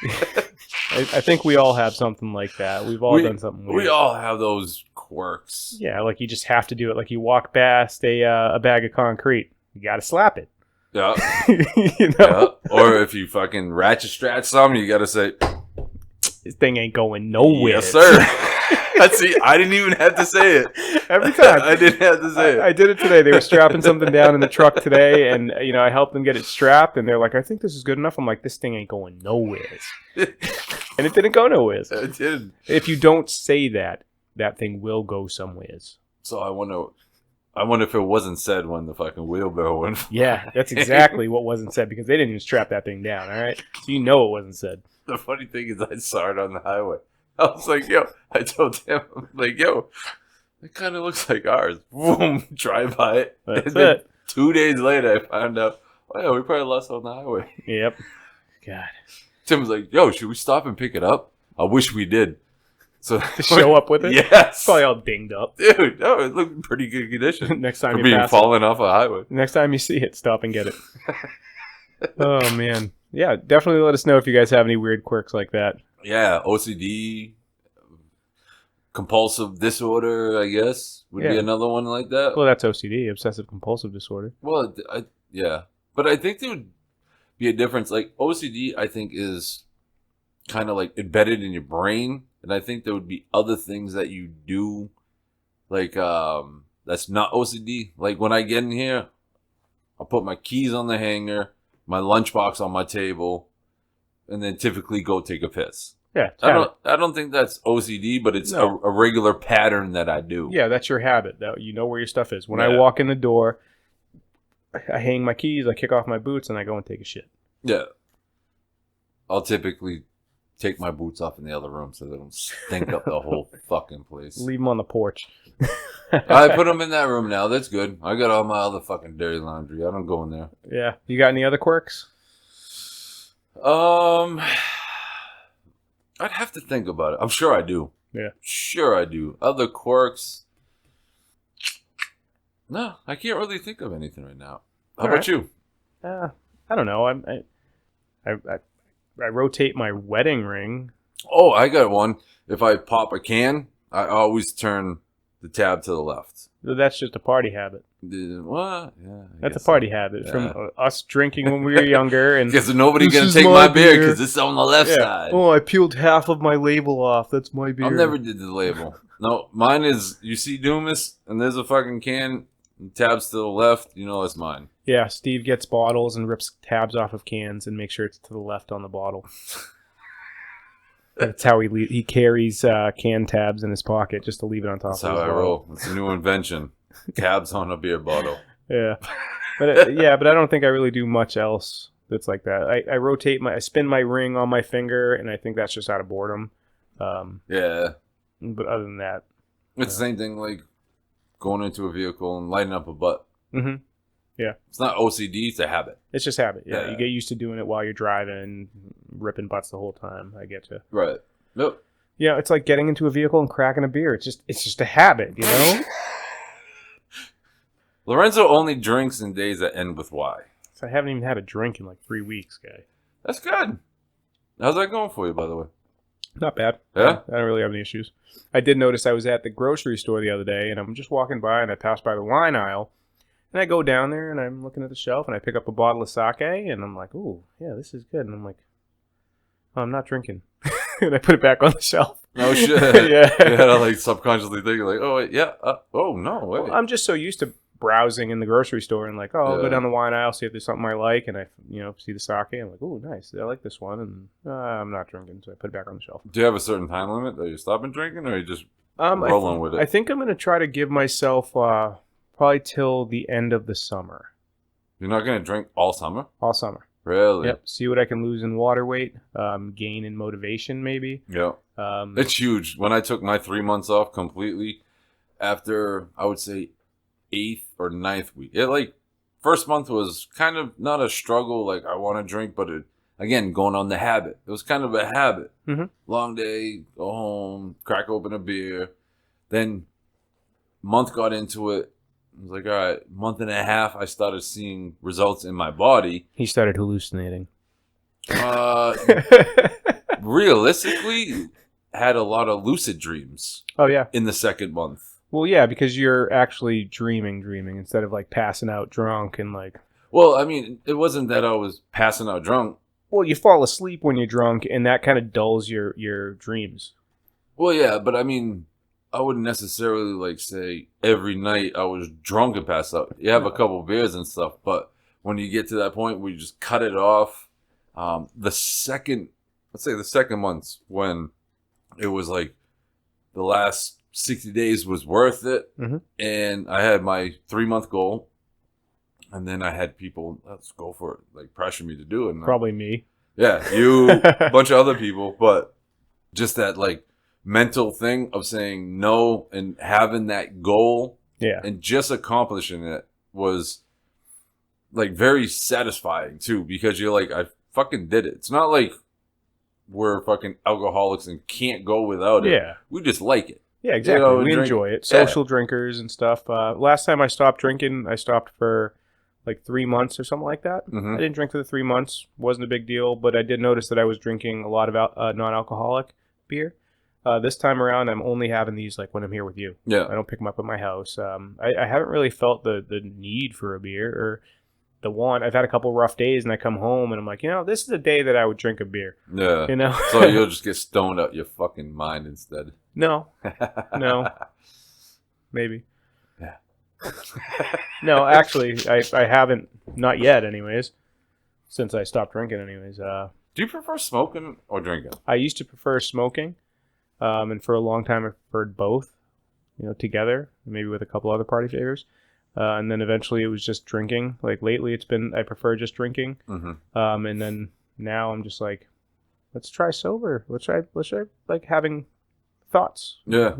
I think we all have something like that. We've all done something weird. We all have those quirks. Yeah, like you just have to do it. Like you walk past a bag of concrete, you got to slap it. Yeah. you know, Yeah. Or if you fucking ratchet strat something, you got to say, this thing ain't going nowhere. yes, sir. See, I didn't even have to say it. Every time. I didn't have to say it. I did it today. They were strapping something down in the truck today, and I helped them get it strapped, and they're like, I think this is good enough. I'm like, this thing ain't going nowhere. And it didn't go nowhere. I did. If you don't say that, that thing will go somewheres. So I wonder if it wasn't said when the fucking wheelbarrow went. Yeah, that's exactly what wasn't said, because they didn't even strap that thing down, all right? So it wasn't said. The funny thing is I saw it on the highway. I was like, yo, I told him, I'm like, yo, it kind of looks like ours. Boom, drive by it. That's and then it. 2 days later, I found out, oh yeah, we probably lost it on the highway. Yep. God. Tim was like, yo, should we stop and pick it up? I wish we did. So To show up with it? Yes. Probably all dinged up. Dude, no, it looked in pretty good condition. Next time for you being pass falling off a highway. Next time you see it, stop and get it. Oh, man. Yeah, definitely let us know if you guys have any weird quirks like that. Yeah, OCD, compulsive disorder, I guess, would be Yeah. another one like that. Well, that's OCD, obsessive compulsive disorder. Well, yeah. But I think there would be a difference. Like, OCD, I think, is kind of like embedded in your brain. And I think there would be other things that you do, like, that's not OCD. Like, when I get in here, I'll put my keys on the hanger, my lunchbox on my table, and then typically go take a piss. Yeah. I don't think that's OCD, but it's No. a regular pattern that I do. Yeah, that's your habit. That you know where your stuff is. When Yeah. I walk in the door, I hang my keys, I kick off my boots, and I go and take a shit. Yeah. I'll typically take my boots off in the other room so they don't stink up the whole fucking place. Leave them on the porch. I put them in that room now. That's good. I got all my other fucking dirty laundry. I don't go in there. Yeah. You got any other quirks? I'd have to think about it. I'm sure I do. Yeah. Sure I do. Other quirks? No, I can't really think of anything right now. How All about right. you? I don't know. I rotate my wedding ring. Oh, I got one. If I pop a can, I always turn the tab to the left. That's just a party habit. What? Yeah. I That's a guess party so. habit Yeah. from us drinking when we were younger. And Because nobody's This going is to take my my beer beer. because it's on the left yeah. side. Oh, I peeled half of my label off. That's my beer. I never did the label. No, mine is, you see Doomis, and there's a fucking can, and tabs to the left, you know it's mine. Yeah, Steve gets bottles and rips tabs off of cans and makes sure it's to the left on the bottle. That's how he carries can tabs in his pocket just to leave it on top That's of how his I bottle. roll. It's a new invention. Tabs on a beer bottle. Yeah, but but I don't think I really do much else that's like that. I spin my ring on my finger, and I think that's just out of boredom. Yeah. But other than that, It's the same thing like going into a vehicle and lighting up a butt. hmm yeah, It's not OCD, it's a habit. it's just habit. Yeah, Yeah. you get used to doing it while you're driving, ripping butts the whole time. I get you. Right. Nope. Yeah, it's like getting into a vehicle and cracking a beer. It's just a habit, you know. Lorenzo only drinks in days that end with Y. So I haven't even had a drink in like 3 weeks, guy. That's good. How's that going for you, by the way? Not bad. Yeah? I don't really have any issues. I did notice I was at the grocery store the other day, and I'm just walking by, and I passed by the wine aisle, and I go down there, and I'm looking at the shelf, and I pick up a bottle of sake, and I'm like, ooh, yeah, this is good. And I'm like, oh, I'm not drinking. And I put it back on the shelf. No shit. Yeah. You had to like subconsciously think like, oh wait, yeah, oh no, wait. Well, I'm just so used to browsing in the grocery store and like, oh, I'll go Yeah. down the wine aisle, see if there's something I like, and I, see the sake, and I'm like, oh, nice, I like this one, and I'm not drinking, so I put it back on the shelf. Do you have a certain time limit that you're stopping drinking, or are you just I rolling with it? I think I'm gonna try to give myself probably till the end of the summer, You're not gonna drink all summer? all summer. Really? Yep. See what I can lose in water weight, gain in motivation, maybe. Yeah. It's huge. When I took my 3 months off completely, after I would say 8th or 9th week, first month was kind of not a struggle. Like I want to drink, but again, going on the habit. It was kind of a habit. Mhm. Long day, go home, crack open a beer. Then month got into it. I was like, all right, month and a half, I started seeing results in my body. He started hallucinating. Realistically, had a lot of lucid dreams Oh yeah. in the second month. Well, yeah, because you're actually dreaming instead of like passing out drunk and like. Well, I mean, it wasn't that I was passing out drunk. Well, you fall asleep when you're drunk, and that kind of dulls your dreams. Well, yeah, but I mean, I wouldn't necessarily like say every night I was drunk and passed out. You have a couple beers and stuff, but when you get to that point where you just cut it off, the second month when it was like the last 60 days was worth it, Mhm. and I had my 3-month goal, and then I had people, let's go for it, like pressure me to do it. And Probably me. yeah, you, a bunch of other people, but just that like mental thing of saying no and having that goal Yeah. and just accomplishing it was like very satisfying too, because you're like, I fucking did it. It's not like we're fucking alcoholics and can't go without it. Yeah. We just like it. Yeah, exactly. You know, we drink- enjoy it. Social drinkers and stuff. Last time I stopped drinking, I stopped for like 3 months or something like that. Mhm. I didn't drink for the 3 months. Wasn't a big deal, but I did notice that I was drinking a lot of non-alcoholic beer. This time around, I'm only having these like when I'm here with you. Yeah. I don't pick them up at my house. I haven't really felt the need for a beer or the want. I've had a couple rough days, and I come home and I'm like, this is a day that I would drink a beer. Yeah. You know? So you'll just get stoned out your fucking mind instead. No, maybe. Yeah. No, actually, I haven't. Not yet, anyways. Since I stopped drinking, anyways. Do you prefer smoking or drinking? I used to prefer smoking, and for a long time I preferred both, together, maybe with a couple other party favors. And then eventually it was just drinking. Like lately, I prefer just drinking. Mm-hmm. And then now I'm just like, let's try sober. Let's try like having thoughts. Yeah.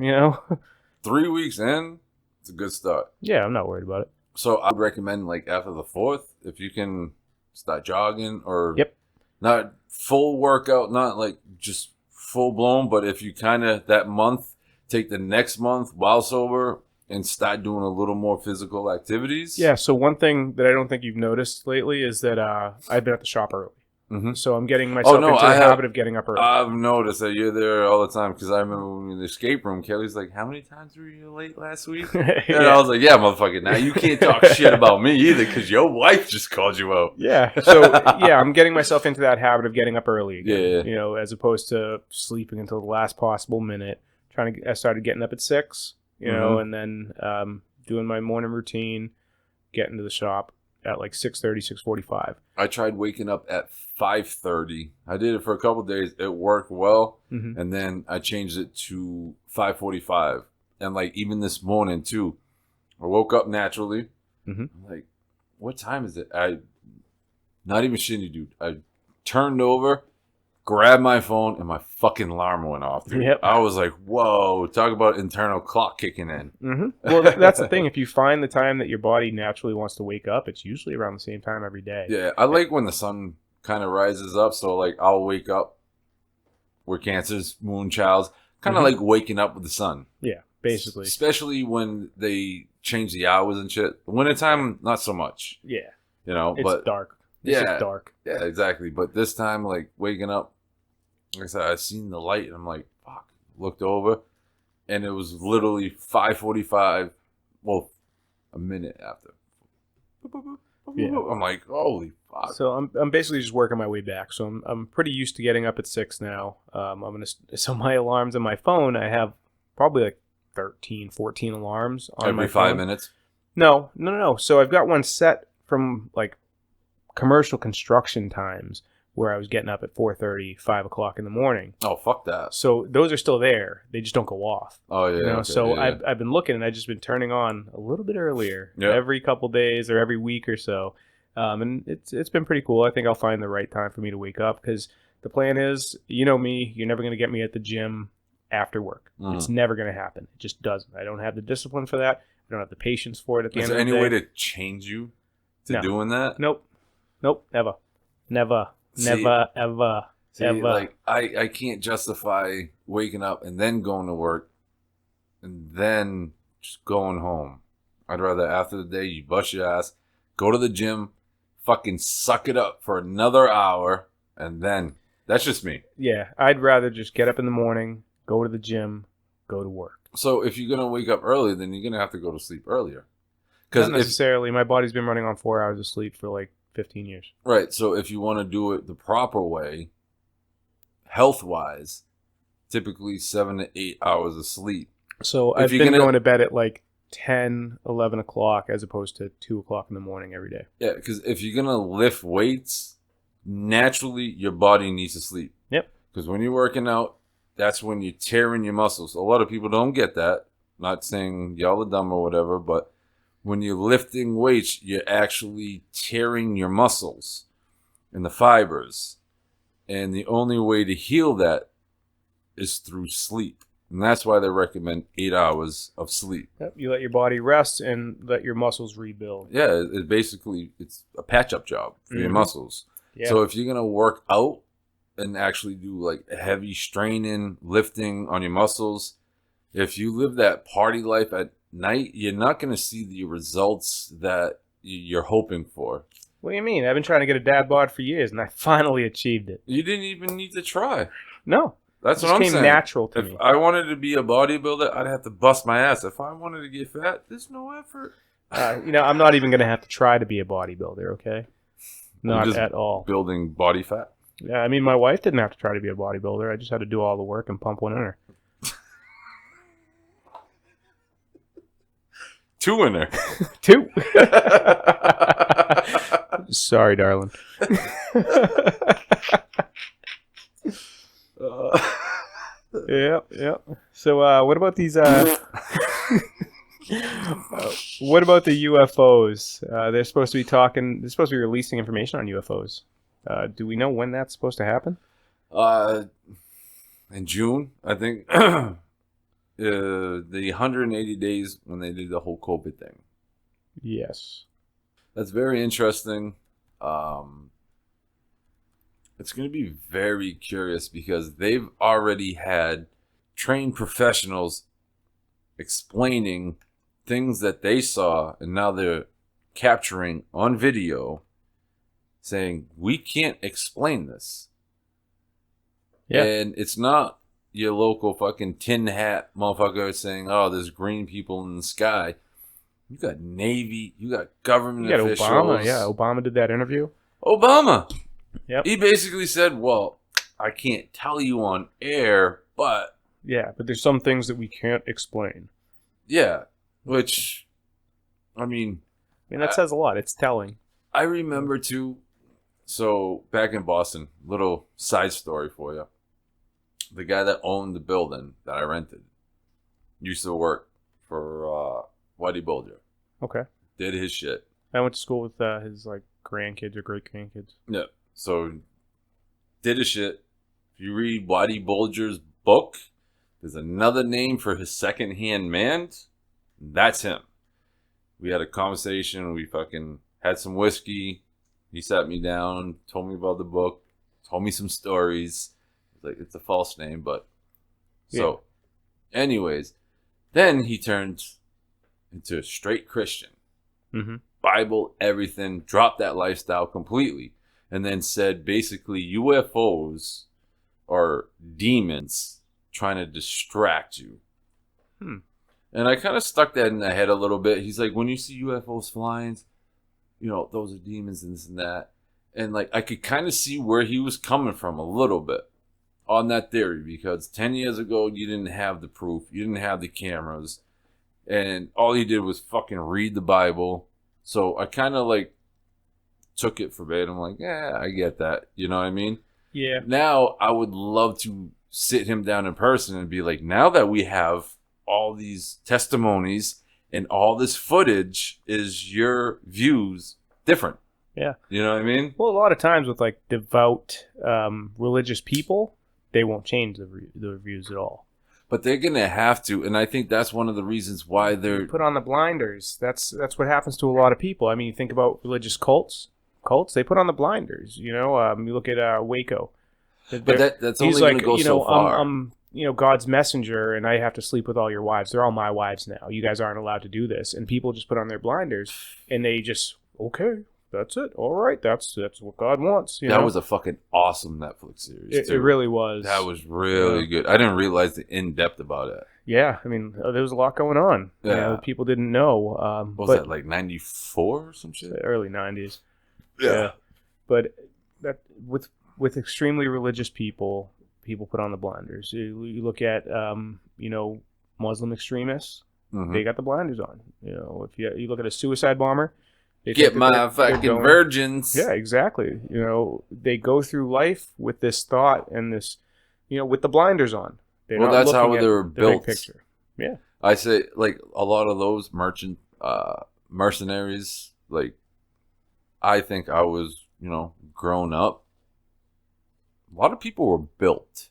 3 weeks in, it's a good start. Yeah, I'm not worried about it. So I'd recommend like after the 4th, if you can start jogging or Yep. Not full workout, not like just full blown, but if you kind of that month, take the next month while sober and start doing a little more physical activities. Yeah, so one thing that I don't think you've noticed lately is that I've been at the shop early. Mm-hmm. So I'm getting myself into the habit of getting up early. I've noticed that you're there all the time because I remember when we were in the escape room, Kelly's like, how many times were you late last week? And I was like, yeah, motherfucker, now you can't talk shit about me either because your wife just called you out. Yeah, so yeah, I'm getting myself into that habit of getting up early again, Yeah. As opposed to sleeping until the last possible minute. I started getting up at 6, Mhm. and then doing my morning routine, getting to the shop at like 6:30, 6:45. I tried waking up at 5:30. I did it for a couple of days. It worked well. Mm-hmm. And then I changed it to 5:45. And like even this morning too, I woke up naturally. Mm-hmm. I'm like, what time is it? Not even shitty, dude. I turned over, grabbed my phone, and my fucking alarm went off, dude. Yep. I was like, whoa, talk about internal clock kicking in. Mm-hmm. Well, that's the thing. If you find the time that your body naturally wants to wake up, it's usually around the same time every day. Yeah, I like when the sun kind of rises up. So like I'll wake up. We're Cancers, moon childs, kind of Mhm. like waking up with the sun. Yeah, basically. Especially when they change the hours and shit. Wintertime, not so much. Yeah, It's it's dark. It's Yeah. just dark. Yeah, exactly. But this time, like waking up, like I said, I seen the light and I'm like, fuck. Looked over, and it was literally 5:45. Well, a minute after. Yeah. I'm like, holy fuck. So I'm basically just working my way back. So I'm pretty used to getting up at 6 now. So my alarms on my phone, I have probably like 13, 14 alarms on my Every phone. 5 minutes. No. So I've got one set from like commercial construction times where I was getting up at 4:30, 5 o'clock in the morning. Oh, fuck that. So those are still there. They just don't go off. Oh, yeah. Okay, So yeah. I've been looking, and I've just been turning on a little bit earlier Yeah. every couple days or every week or so. And it's been pretty cool. I think I'll find the right time for me to wake up because the plan is, me, you're never going to get me at the gym after work. Mhm. It's never going to happen. It just doesn't. I don't have the discipline for that. I don't have the patience for it at the Is end there of any the day. way to change you to No. doing that? Nope, never, See- ever. See, Ever. like I can't justify waking up and then going to work and then just going home. I'd rather after the day you bust your ass, go to the gym, fucking suck it up for another hour, and then that's just me. Yeah, I'd rather just get up in the morning, go to the gym, go to work. So if you're gonna wake up early, then you're gonna have to go to sleep earlier. Not Because if necessarily. My body's been running on 4 hours of sleep for like 15 years. right, so if you want to do it the proper way, health wise, typically 7 to 8 hours of sleep. So If I've you're been gonna- going to bed at like 10, 11 o'clock as opposed to 2 o'clock in the morning every day. Yeah, because if you're gonna lift weights, naturally your body needs to sleep. Yep. Because when you're working out, that's when you're tearing your muscles. A lot of people don't get that. Not saying y'all are dumb or whatever, but when you're lifting weights, you're actually tearing your muscles and the fibers. And the only way to heal that is through sleep. And that's why they recommend 8 hours of sleep. Yep. You let your body rest and let your muscles rebuild. Yeah, it's a patch-up job for your muscles. Yeah. So if you're going to work out and actually do like heavy straining, lifting on your muscles, if you live that party life at night, you're not going to see the results that you're hoping for. What do you mean? I've been trying to get a dad bod for years, and I finally achieved it. You didn't even need to try. No. That's It what I'm just saying. came natural to If me. I wanted to be a bodybuilder, I'd have to bust my ass. If I wanted to get fat, there's no effort. I'm not even going to have to try to be a bodybuilder, okay? Not just at all. Building body fat. Yeah, I mean, my wife didn't have to try to be a bodybuilder. I just had to do all the work and pump one in her. 2 in there. 2. Sorry, darling. Yeah. So, what about these? What about the UFOs? They're supposed to be talking. They're supposed to be releasing information on UFOs. Do we know when that's supposed to happen? In June, I think. The 180 days when they did the whole COVID thing. Yes. That's very interesting. It's going to be very curious because they've already had trained professionals explaining things that they saw, and now they're capturing on video saying, we can't explain this. Yeah. And it's not your local fucking tin hat motherfucker saying, oh, there's green people in the sky. You got Navy, you got government You got officials. Obama. Yeah, Obama did that interview. Obama. Yep. He basically said, well, I can't tell you on air, but Yeah, but there's some things that we can't explain. yeah, which, I mean, That says a lot. It's telling. I remember too, so back in Boston, little side story for you. The guy that owned the building that I rented used to work for Whitey Bulger. Okay. Did his shit. I went to school with his grandkids or great grandkids. Yeah. So did his shit. If you read Whitey Bulger's book, there's another name for his second-hand man. That's him. We had a conversation. We fucking had some whiskey. He sat me down, told me about the book, told me some stories. It's a false name, but so anyways, then he turned into a straight Christian. Mm-hmm. Bible, everything, dropped that lifestyle completely, and then said basically UFOs are demons trying to distract you. And I kind of stuck that in the head a little bit. He's like, when you see UFOs flying, those are demons and this and that. And I could kind of see where he was coming from a little bit on that theory, because 10 years ago, you didn't have the proof. You didn't have the cameras. And all you did was fucking read the Bible. So I kind of took it verbatim. I'm like, yeah, I get that. You know what I mean? Yeah. Now I would love to sit him down in person and be like, now that we have all these testimonies and all this footage, is your views different? Yeah. You know what I mean? Well, a lot of times with devout religious people, they won't change the views at all. But they're gonna have to, and I think that's one of the reasons why they're Put on the blinders. That's what happens to a lot of people. I mean, you think about religious cults. They put on the blinders. You look at Waco. But that's only going to go so far. I'm God's messenger, and I have to sleep with all your wives. They're all my wives now. You guys aren't allowed to do this. And people just put on their blinders, and they just, okay, that's it. All right, that's what God wants. That was a fucking awesome Netflix series. It really was. That was really good. I didn't realize the in-depth about it. Yeah, I mean, there was a lot going on. Yeah. People didn't know. What was that, 94 or some shit? Early 90s. Yeah. But that with extremely religious people put on the blinders. You look at Muslim extremists, they got the blinders on. If you look at a suicide bomber, they get my fucking virgins. Yeah, exactly. They go through life with this thought and this, with the blinders on. They're not that's how looking they were at the built. big picture. Yeah. I say, a lot of those mercenaries, I think I was, grown up. A lot of people were built.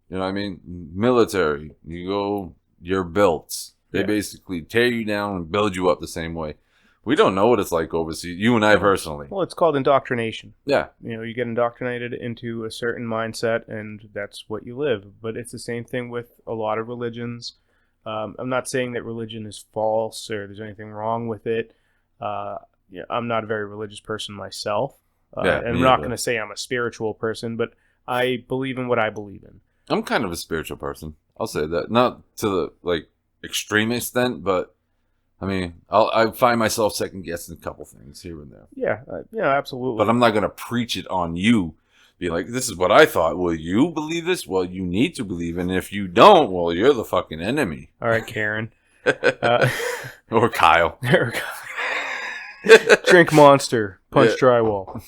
You know what I mean? Military, you go, you're built. They basically tear you down and build you up the same way. We don't know what it's like overseas. You and I personally. Well, it's called indoctrination. Yeah. You know, you get indoctrinated into a certain mindset, and that's what you live. But it's the same thing with a lot of religions. I'm not saying that religion is false or there's anything wrong with it. I'm not a very religious person myself. And I'm not going to say I'm a spiritual person, but I believe in what I believe in. I'm kind of a spiritual person. I'll say that. Not to the, like, extreme extent, but I mean, I find myself second guessing a couple things here and there. Yeah, absolutely. But I'm not going to preach it on you. Be like, this is what I thought. Will you believe this? Well, you need to believe. And if you don't, well, you're the fucking enemy. All right, Karen. Or Kyle. Drink Monster. Punch drywall.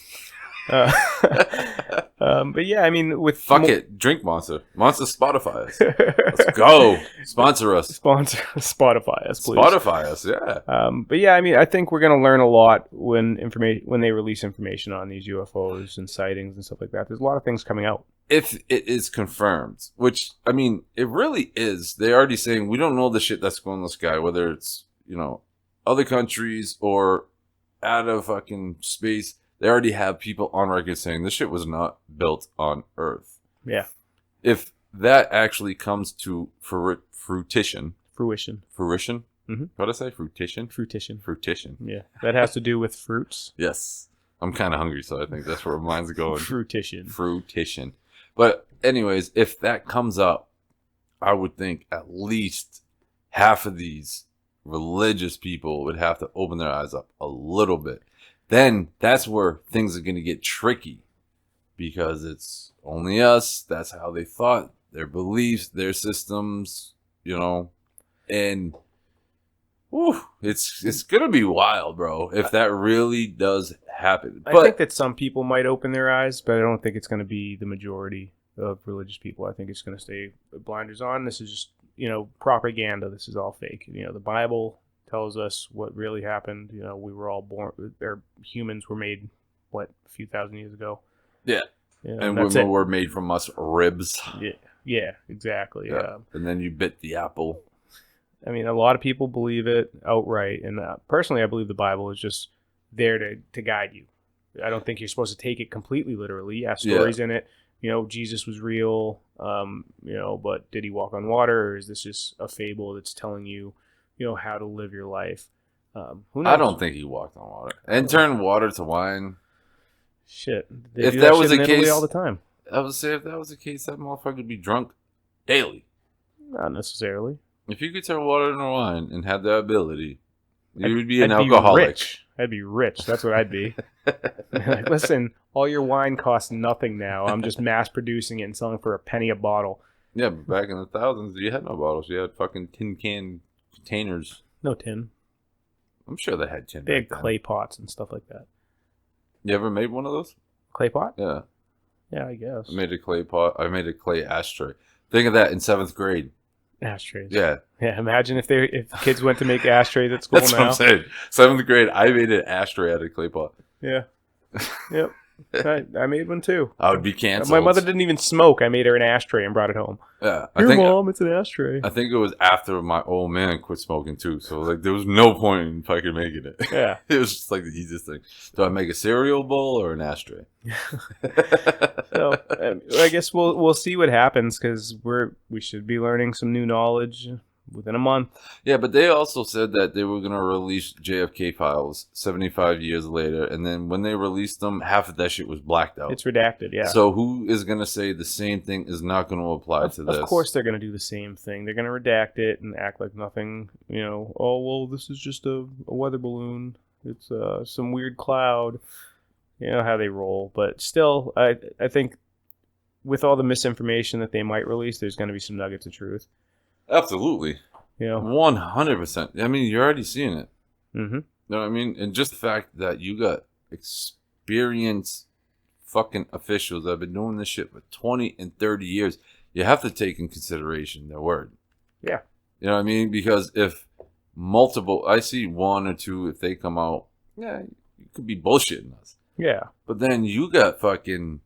But yeah, I mean, with fuck it, drink Monster. Monster Spotify us. Let's go. Sponsor us. Spotify us, please. Spotify us, yeah. But yeah, I mean, I think we're gonna learn a lot when they release information on these UFOs and sightings and stuff like that. There's a lot of things coming out. If it is confirmed, which I mean, it really is. They're already saying we don't know the shit that's going in the sky, whether it's, you know, other countries or out of fucking space. They already have people on record saying this shit was not built on Earth. Yeah. If that actually comes to fruition. Mm-hmm. What did I say? Fruition. Yeah. That has to do with fruits. Yes. I'm kind of hungry, so I think that's where mine's going. Fruition. But anyways, if that comes up, I would think at least half of these religious people would have to open their eyes up a little bit. Then that's where things are going to get tricky because it's only us. That's how they thought, their beliefs, their systems, you know, and it's going to be wild, bro, if that really does happen. I think that some people might open their eyes, but I don't think it's going to be the majority of religious people. I think it's going to stay blinders on. This is just, you know, propaganda. This is all fake. You know, the Bible tells us what really happened. You know, we were all born, humans were made, a few thousand years ago. Yeah. And women were made from us ribs. Yeah, exactly. Yeah. And then you bit the apple. I mean, a lot of people believe it outright. And personally, I believe the Bible is just there to guide you. I don't think you're supposed to take it completely literally. Yeah, stories in it. You know, Jesus was real, you know, but did he walk on water, or is this just a fable that's telling you, you know, how to live your life? Who knows? I don't think he walked on water and turned water to wine. Shit. If that was the case, all the time. I would say if that was the case, that motherfucker would be drunk daily. Not necessarily. If you could turn water into wine and have that ability, you would be an alcoholic. I'd be rich. That's what I'd be. Like, listen, all your wine costs nothing now. I'm just mass producing it and selling for a penny a bottle. Yeah, but back in the thousands, you had no bottles. You had fucking tin can containers. No tin. I'm sure they had tin. They had clay pots and stuff like that. You ever made one of those? Clay pot? Yeah. Yeah, I guess. I made a clay pot. I made a clay ashtray. Think of that in 7th grade. Ashtrays. Yeah. Yeah, imagine if kids went to make ashtrays at school. That's now. what I'm saying. 7th grade, I made an ashtray out of clay pot. Yeah. Yep. I made one too. I would be canceled. My mother didn't even smoke. I made her an ashtray and brought it home. Yeah. Mom, it's an ashtray. I think it was after my old man quit smoking too. So like there was no point in fucking making it. Yeah. It was just like the easiest thing. Do I make a cereal bowl or an ashtray? So I guess we'll see what happens, because we should be learning some new knowledge within a month. Yeah, but they also said that they were going to release JFK files 75 years later, and then when they released them, half of that shit was blacked out. It's redacted, yeah. So who is going to say the same thing is not going to apply to this? Of course they're going to do the same thing. They're going to redact it and act like nothing, you know, oh, well, this is just a weather balloon. It's some weird cloud. You know how they roll. But still, I think with all the misinformation that they might release, there's going to be some nuggets of truth. Absolutely. You know, 100%. I mean, you're already seeing it. Mm-hmm. You know what I mean? And just the fact that you got experienced fucking officials that have been doing this shit for 20 and 30 years, you have to take in consideration their word. Yeah. You know what I mean? Because if multiple, I see one or two, if they come out, yeah, you could be bullshitting us. Yeah. But then you got fucking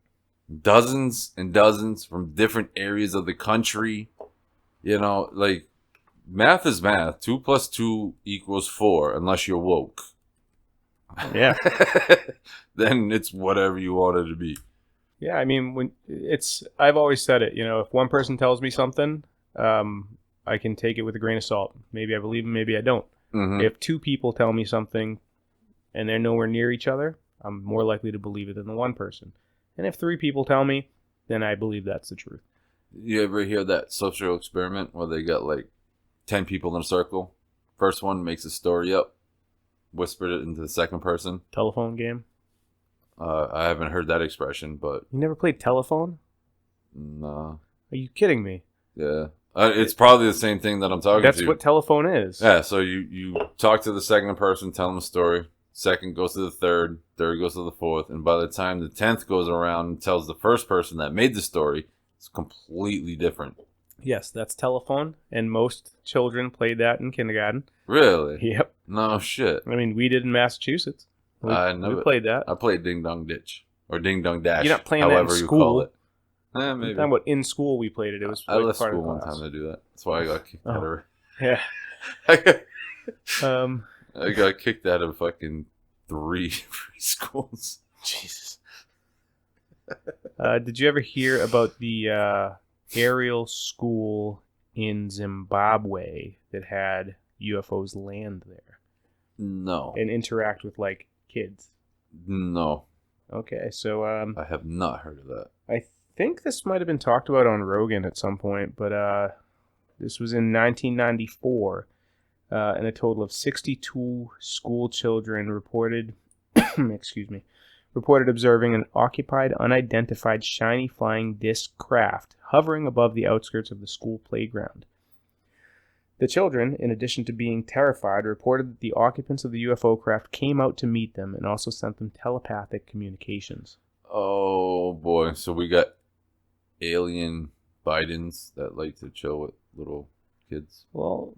dozens and dozens from different areas of the country. You know, like, math is math. 2 plus 2 equals 4, unless you're woke. Yeah. Then it's whatever you want it to be. Yeah, I mean, I've always said it, you know, if one person tells me something, I can take it with a grain of salt. Maybe I believe them, maybe I don't. Mm-hmm. If 2 people tell me something and they're nowhere near each other, I'm more likely to believe it than the one person. And if 3 people tell me, then I believe that's the truth. You ever hear that social experiment where they got like 10 people in a circle? First one makes a story up, whispered it into the second person. Telephone game? I haven't heard that expression, but You never played telephone? no. Are you kidding me? Yeah. It's probably the same thing that I'm talking That's to. what telephone is. Yeah, so you talk to the second person, tell them a story. Second goes to the third goes to the fourth, and by the time the 10th goes around and tells the first person that made the story, it's completely different. Yes, that's telephone, and most children played that in kindergarten. Really? Yep. No shit. I mean, we did in Massachusetts. I know we it. played that. I played Ding Dong Ditch or Ding Dong Dash. You're not playing that in however you school. call it. I'm Maybe. talking about in school we played it. It was I like left part school of the one class. time to do that. That's why I got kicked out of. Yeah. I got kicked out of fucking 3 schools. Jesus. Did you ever hear about the aerial school in Zimbabwe that had UFOs land there No. and interact with like kids? No. Okay, so I have not heard of that. I think this might have been talked about on Rogan at some point, but this was in 1994, and a total of 62 school children reported, reported observing an occupied, unidentified, shiny flying disc craft hovering above the outskirts of the school playground. The children, in addition to being terrified, reported that the occupants of the UFO craft came out to meet them and also sent them telepathic communications. Oh boy, so we got alien Bidens that like to chill with little kids. Well,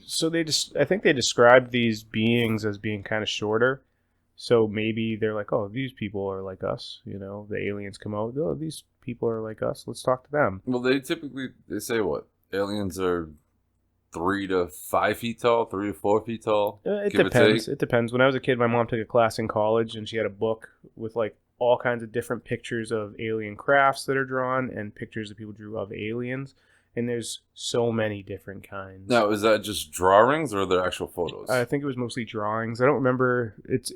so I think they described these beings as being kind of shorter. So maybe they're like, oh, these people are like us. You know, the aliens come out. Oh, these people are like us. Let's talk to them. Well, they say what? Aliens are 3 to 5 feet tall, 3 to 4 feet tall. It give or depends. take. It depends. When I was a kid, my mom took a class in college, and she had a book with like all kinds of different pictures of alien crafts that are drawn and pictures that people drew of aliens. And there's so many different kinds. Now, is that just drawings or are there actual photos? I think it was mostly drawings. I don't remember. It's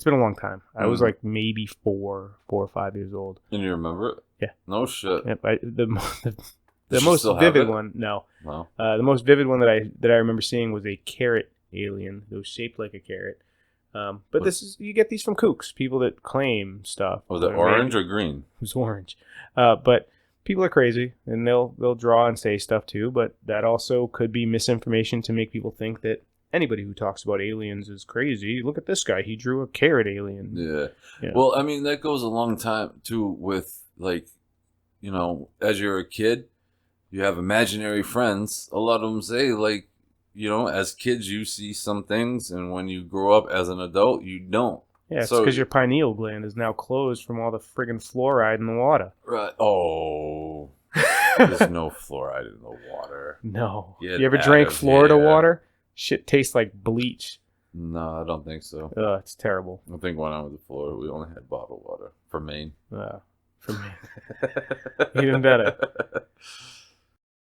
been a long time. I was like maybe 4 or 5 years old. And you remember it? Yeah. No shit. Yep, the Does she most still have vivid it? one. No. No. The most vivid one that I remember seeing was a carrot alien that was shaped like a carrot. But you get these from kooks, people that claim stuff. Was it orange or green? It was orange. But people are crazy, and they'll draw and say stuff too. But that also could be misinformation to make people think that anybody who talks about aliens is crazy. Look at this guy; he drew a carrot alien. Yeah. Yeah. Well, I mean, that goes a long time too with like, you know, as you're a kid, you have imaginary friends. A lot of them say like, you know, as kids you see some things, and when you grow up as an adult, you don't. Yeah, it's So- because your pineal gland is now closed from all the friggin' fluoride in the water. Right. Oh, there's no fluoride in the water. No. Get You ever out drank of Florida here. water? Shit tastes like bleach. No, I don't think so. It's terrible. I think when I was in Florida, we only had bottled water from Maine. For me. Even better.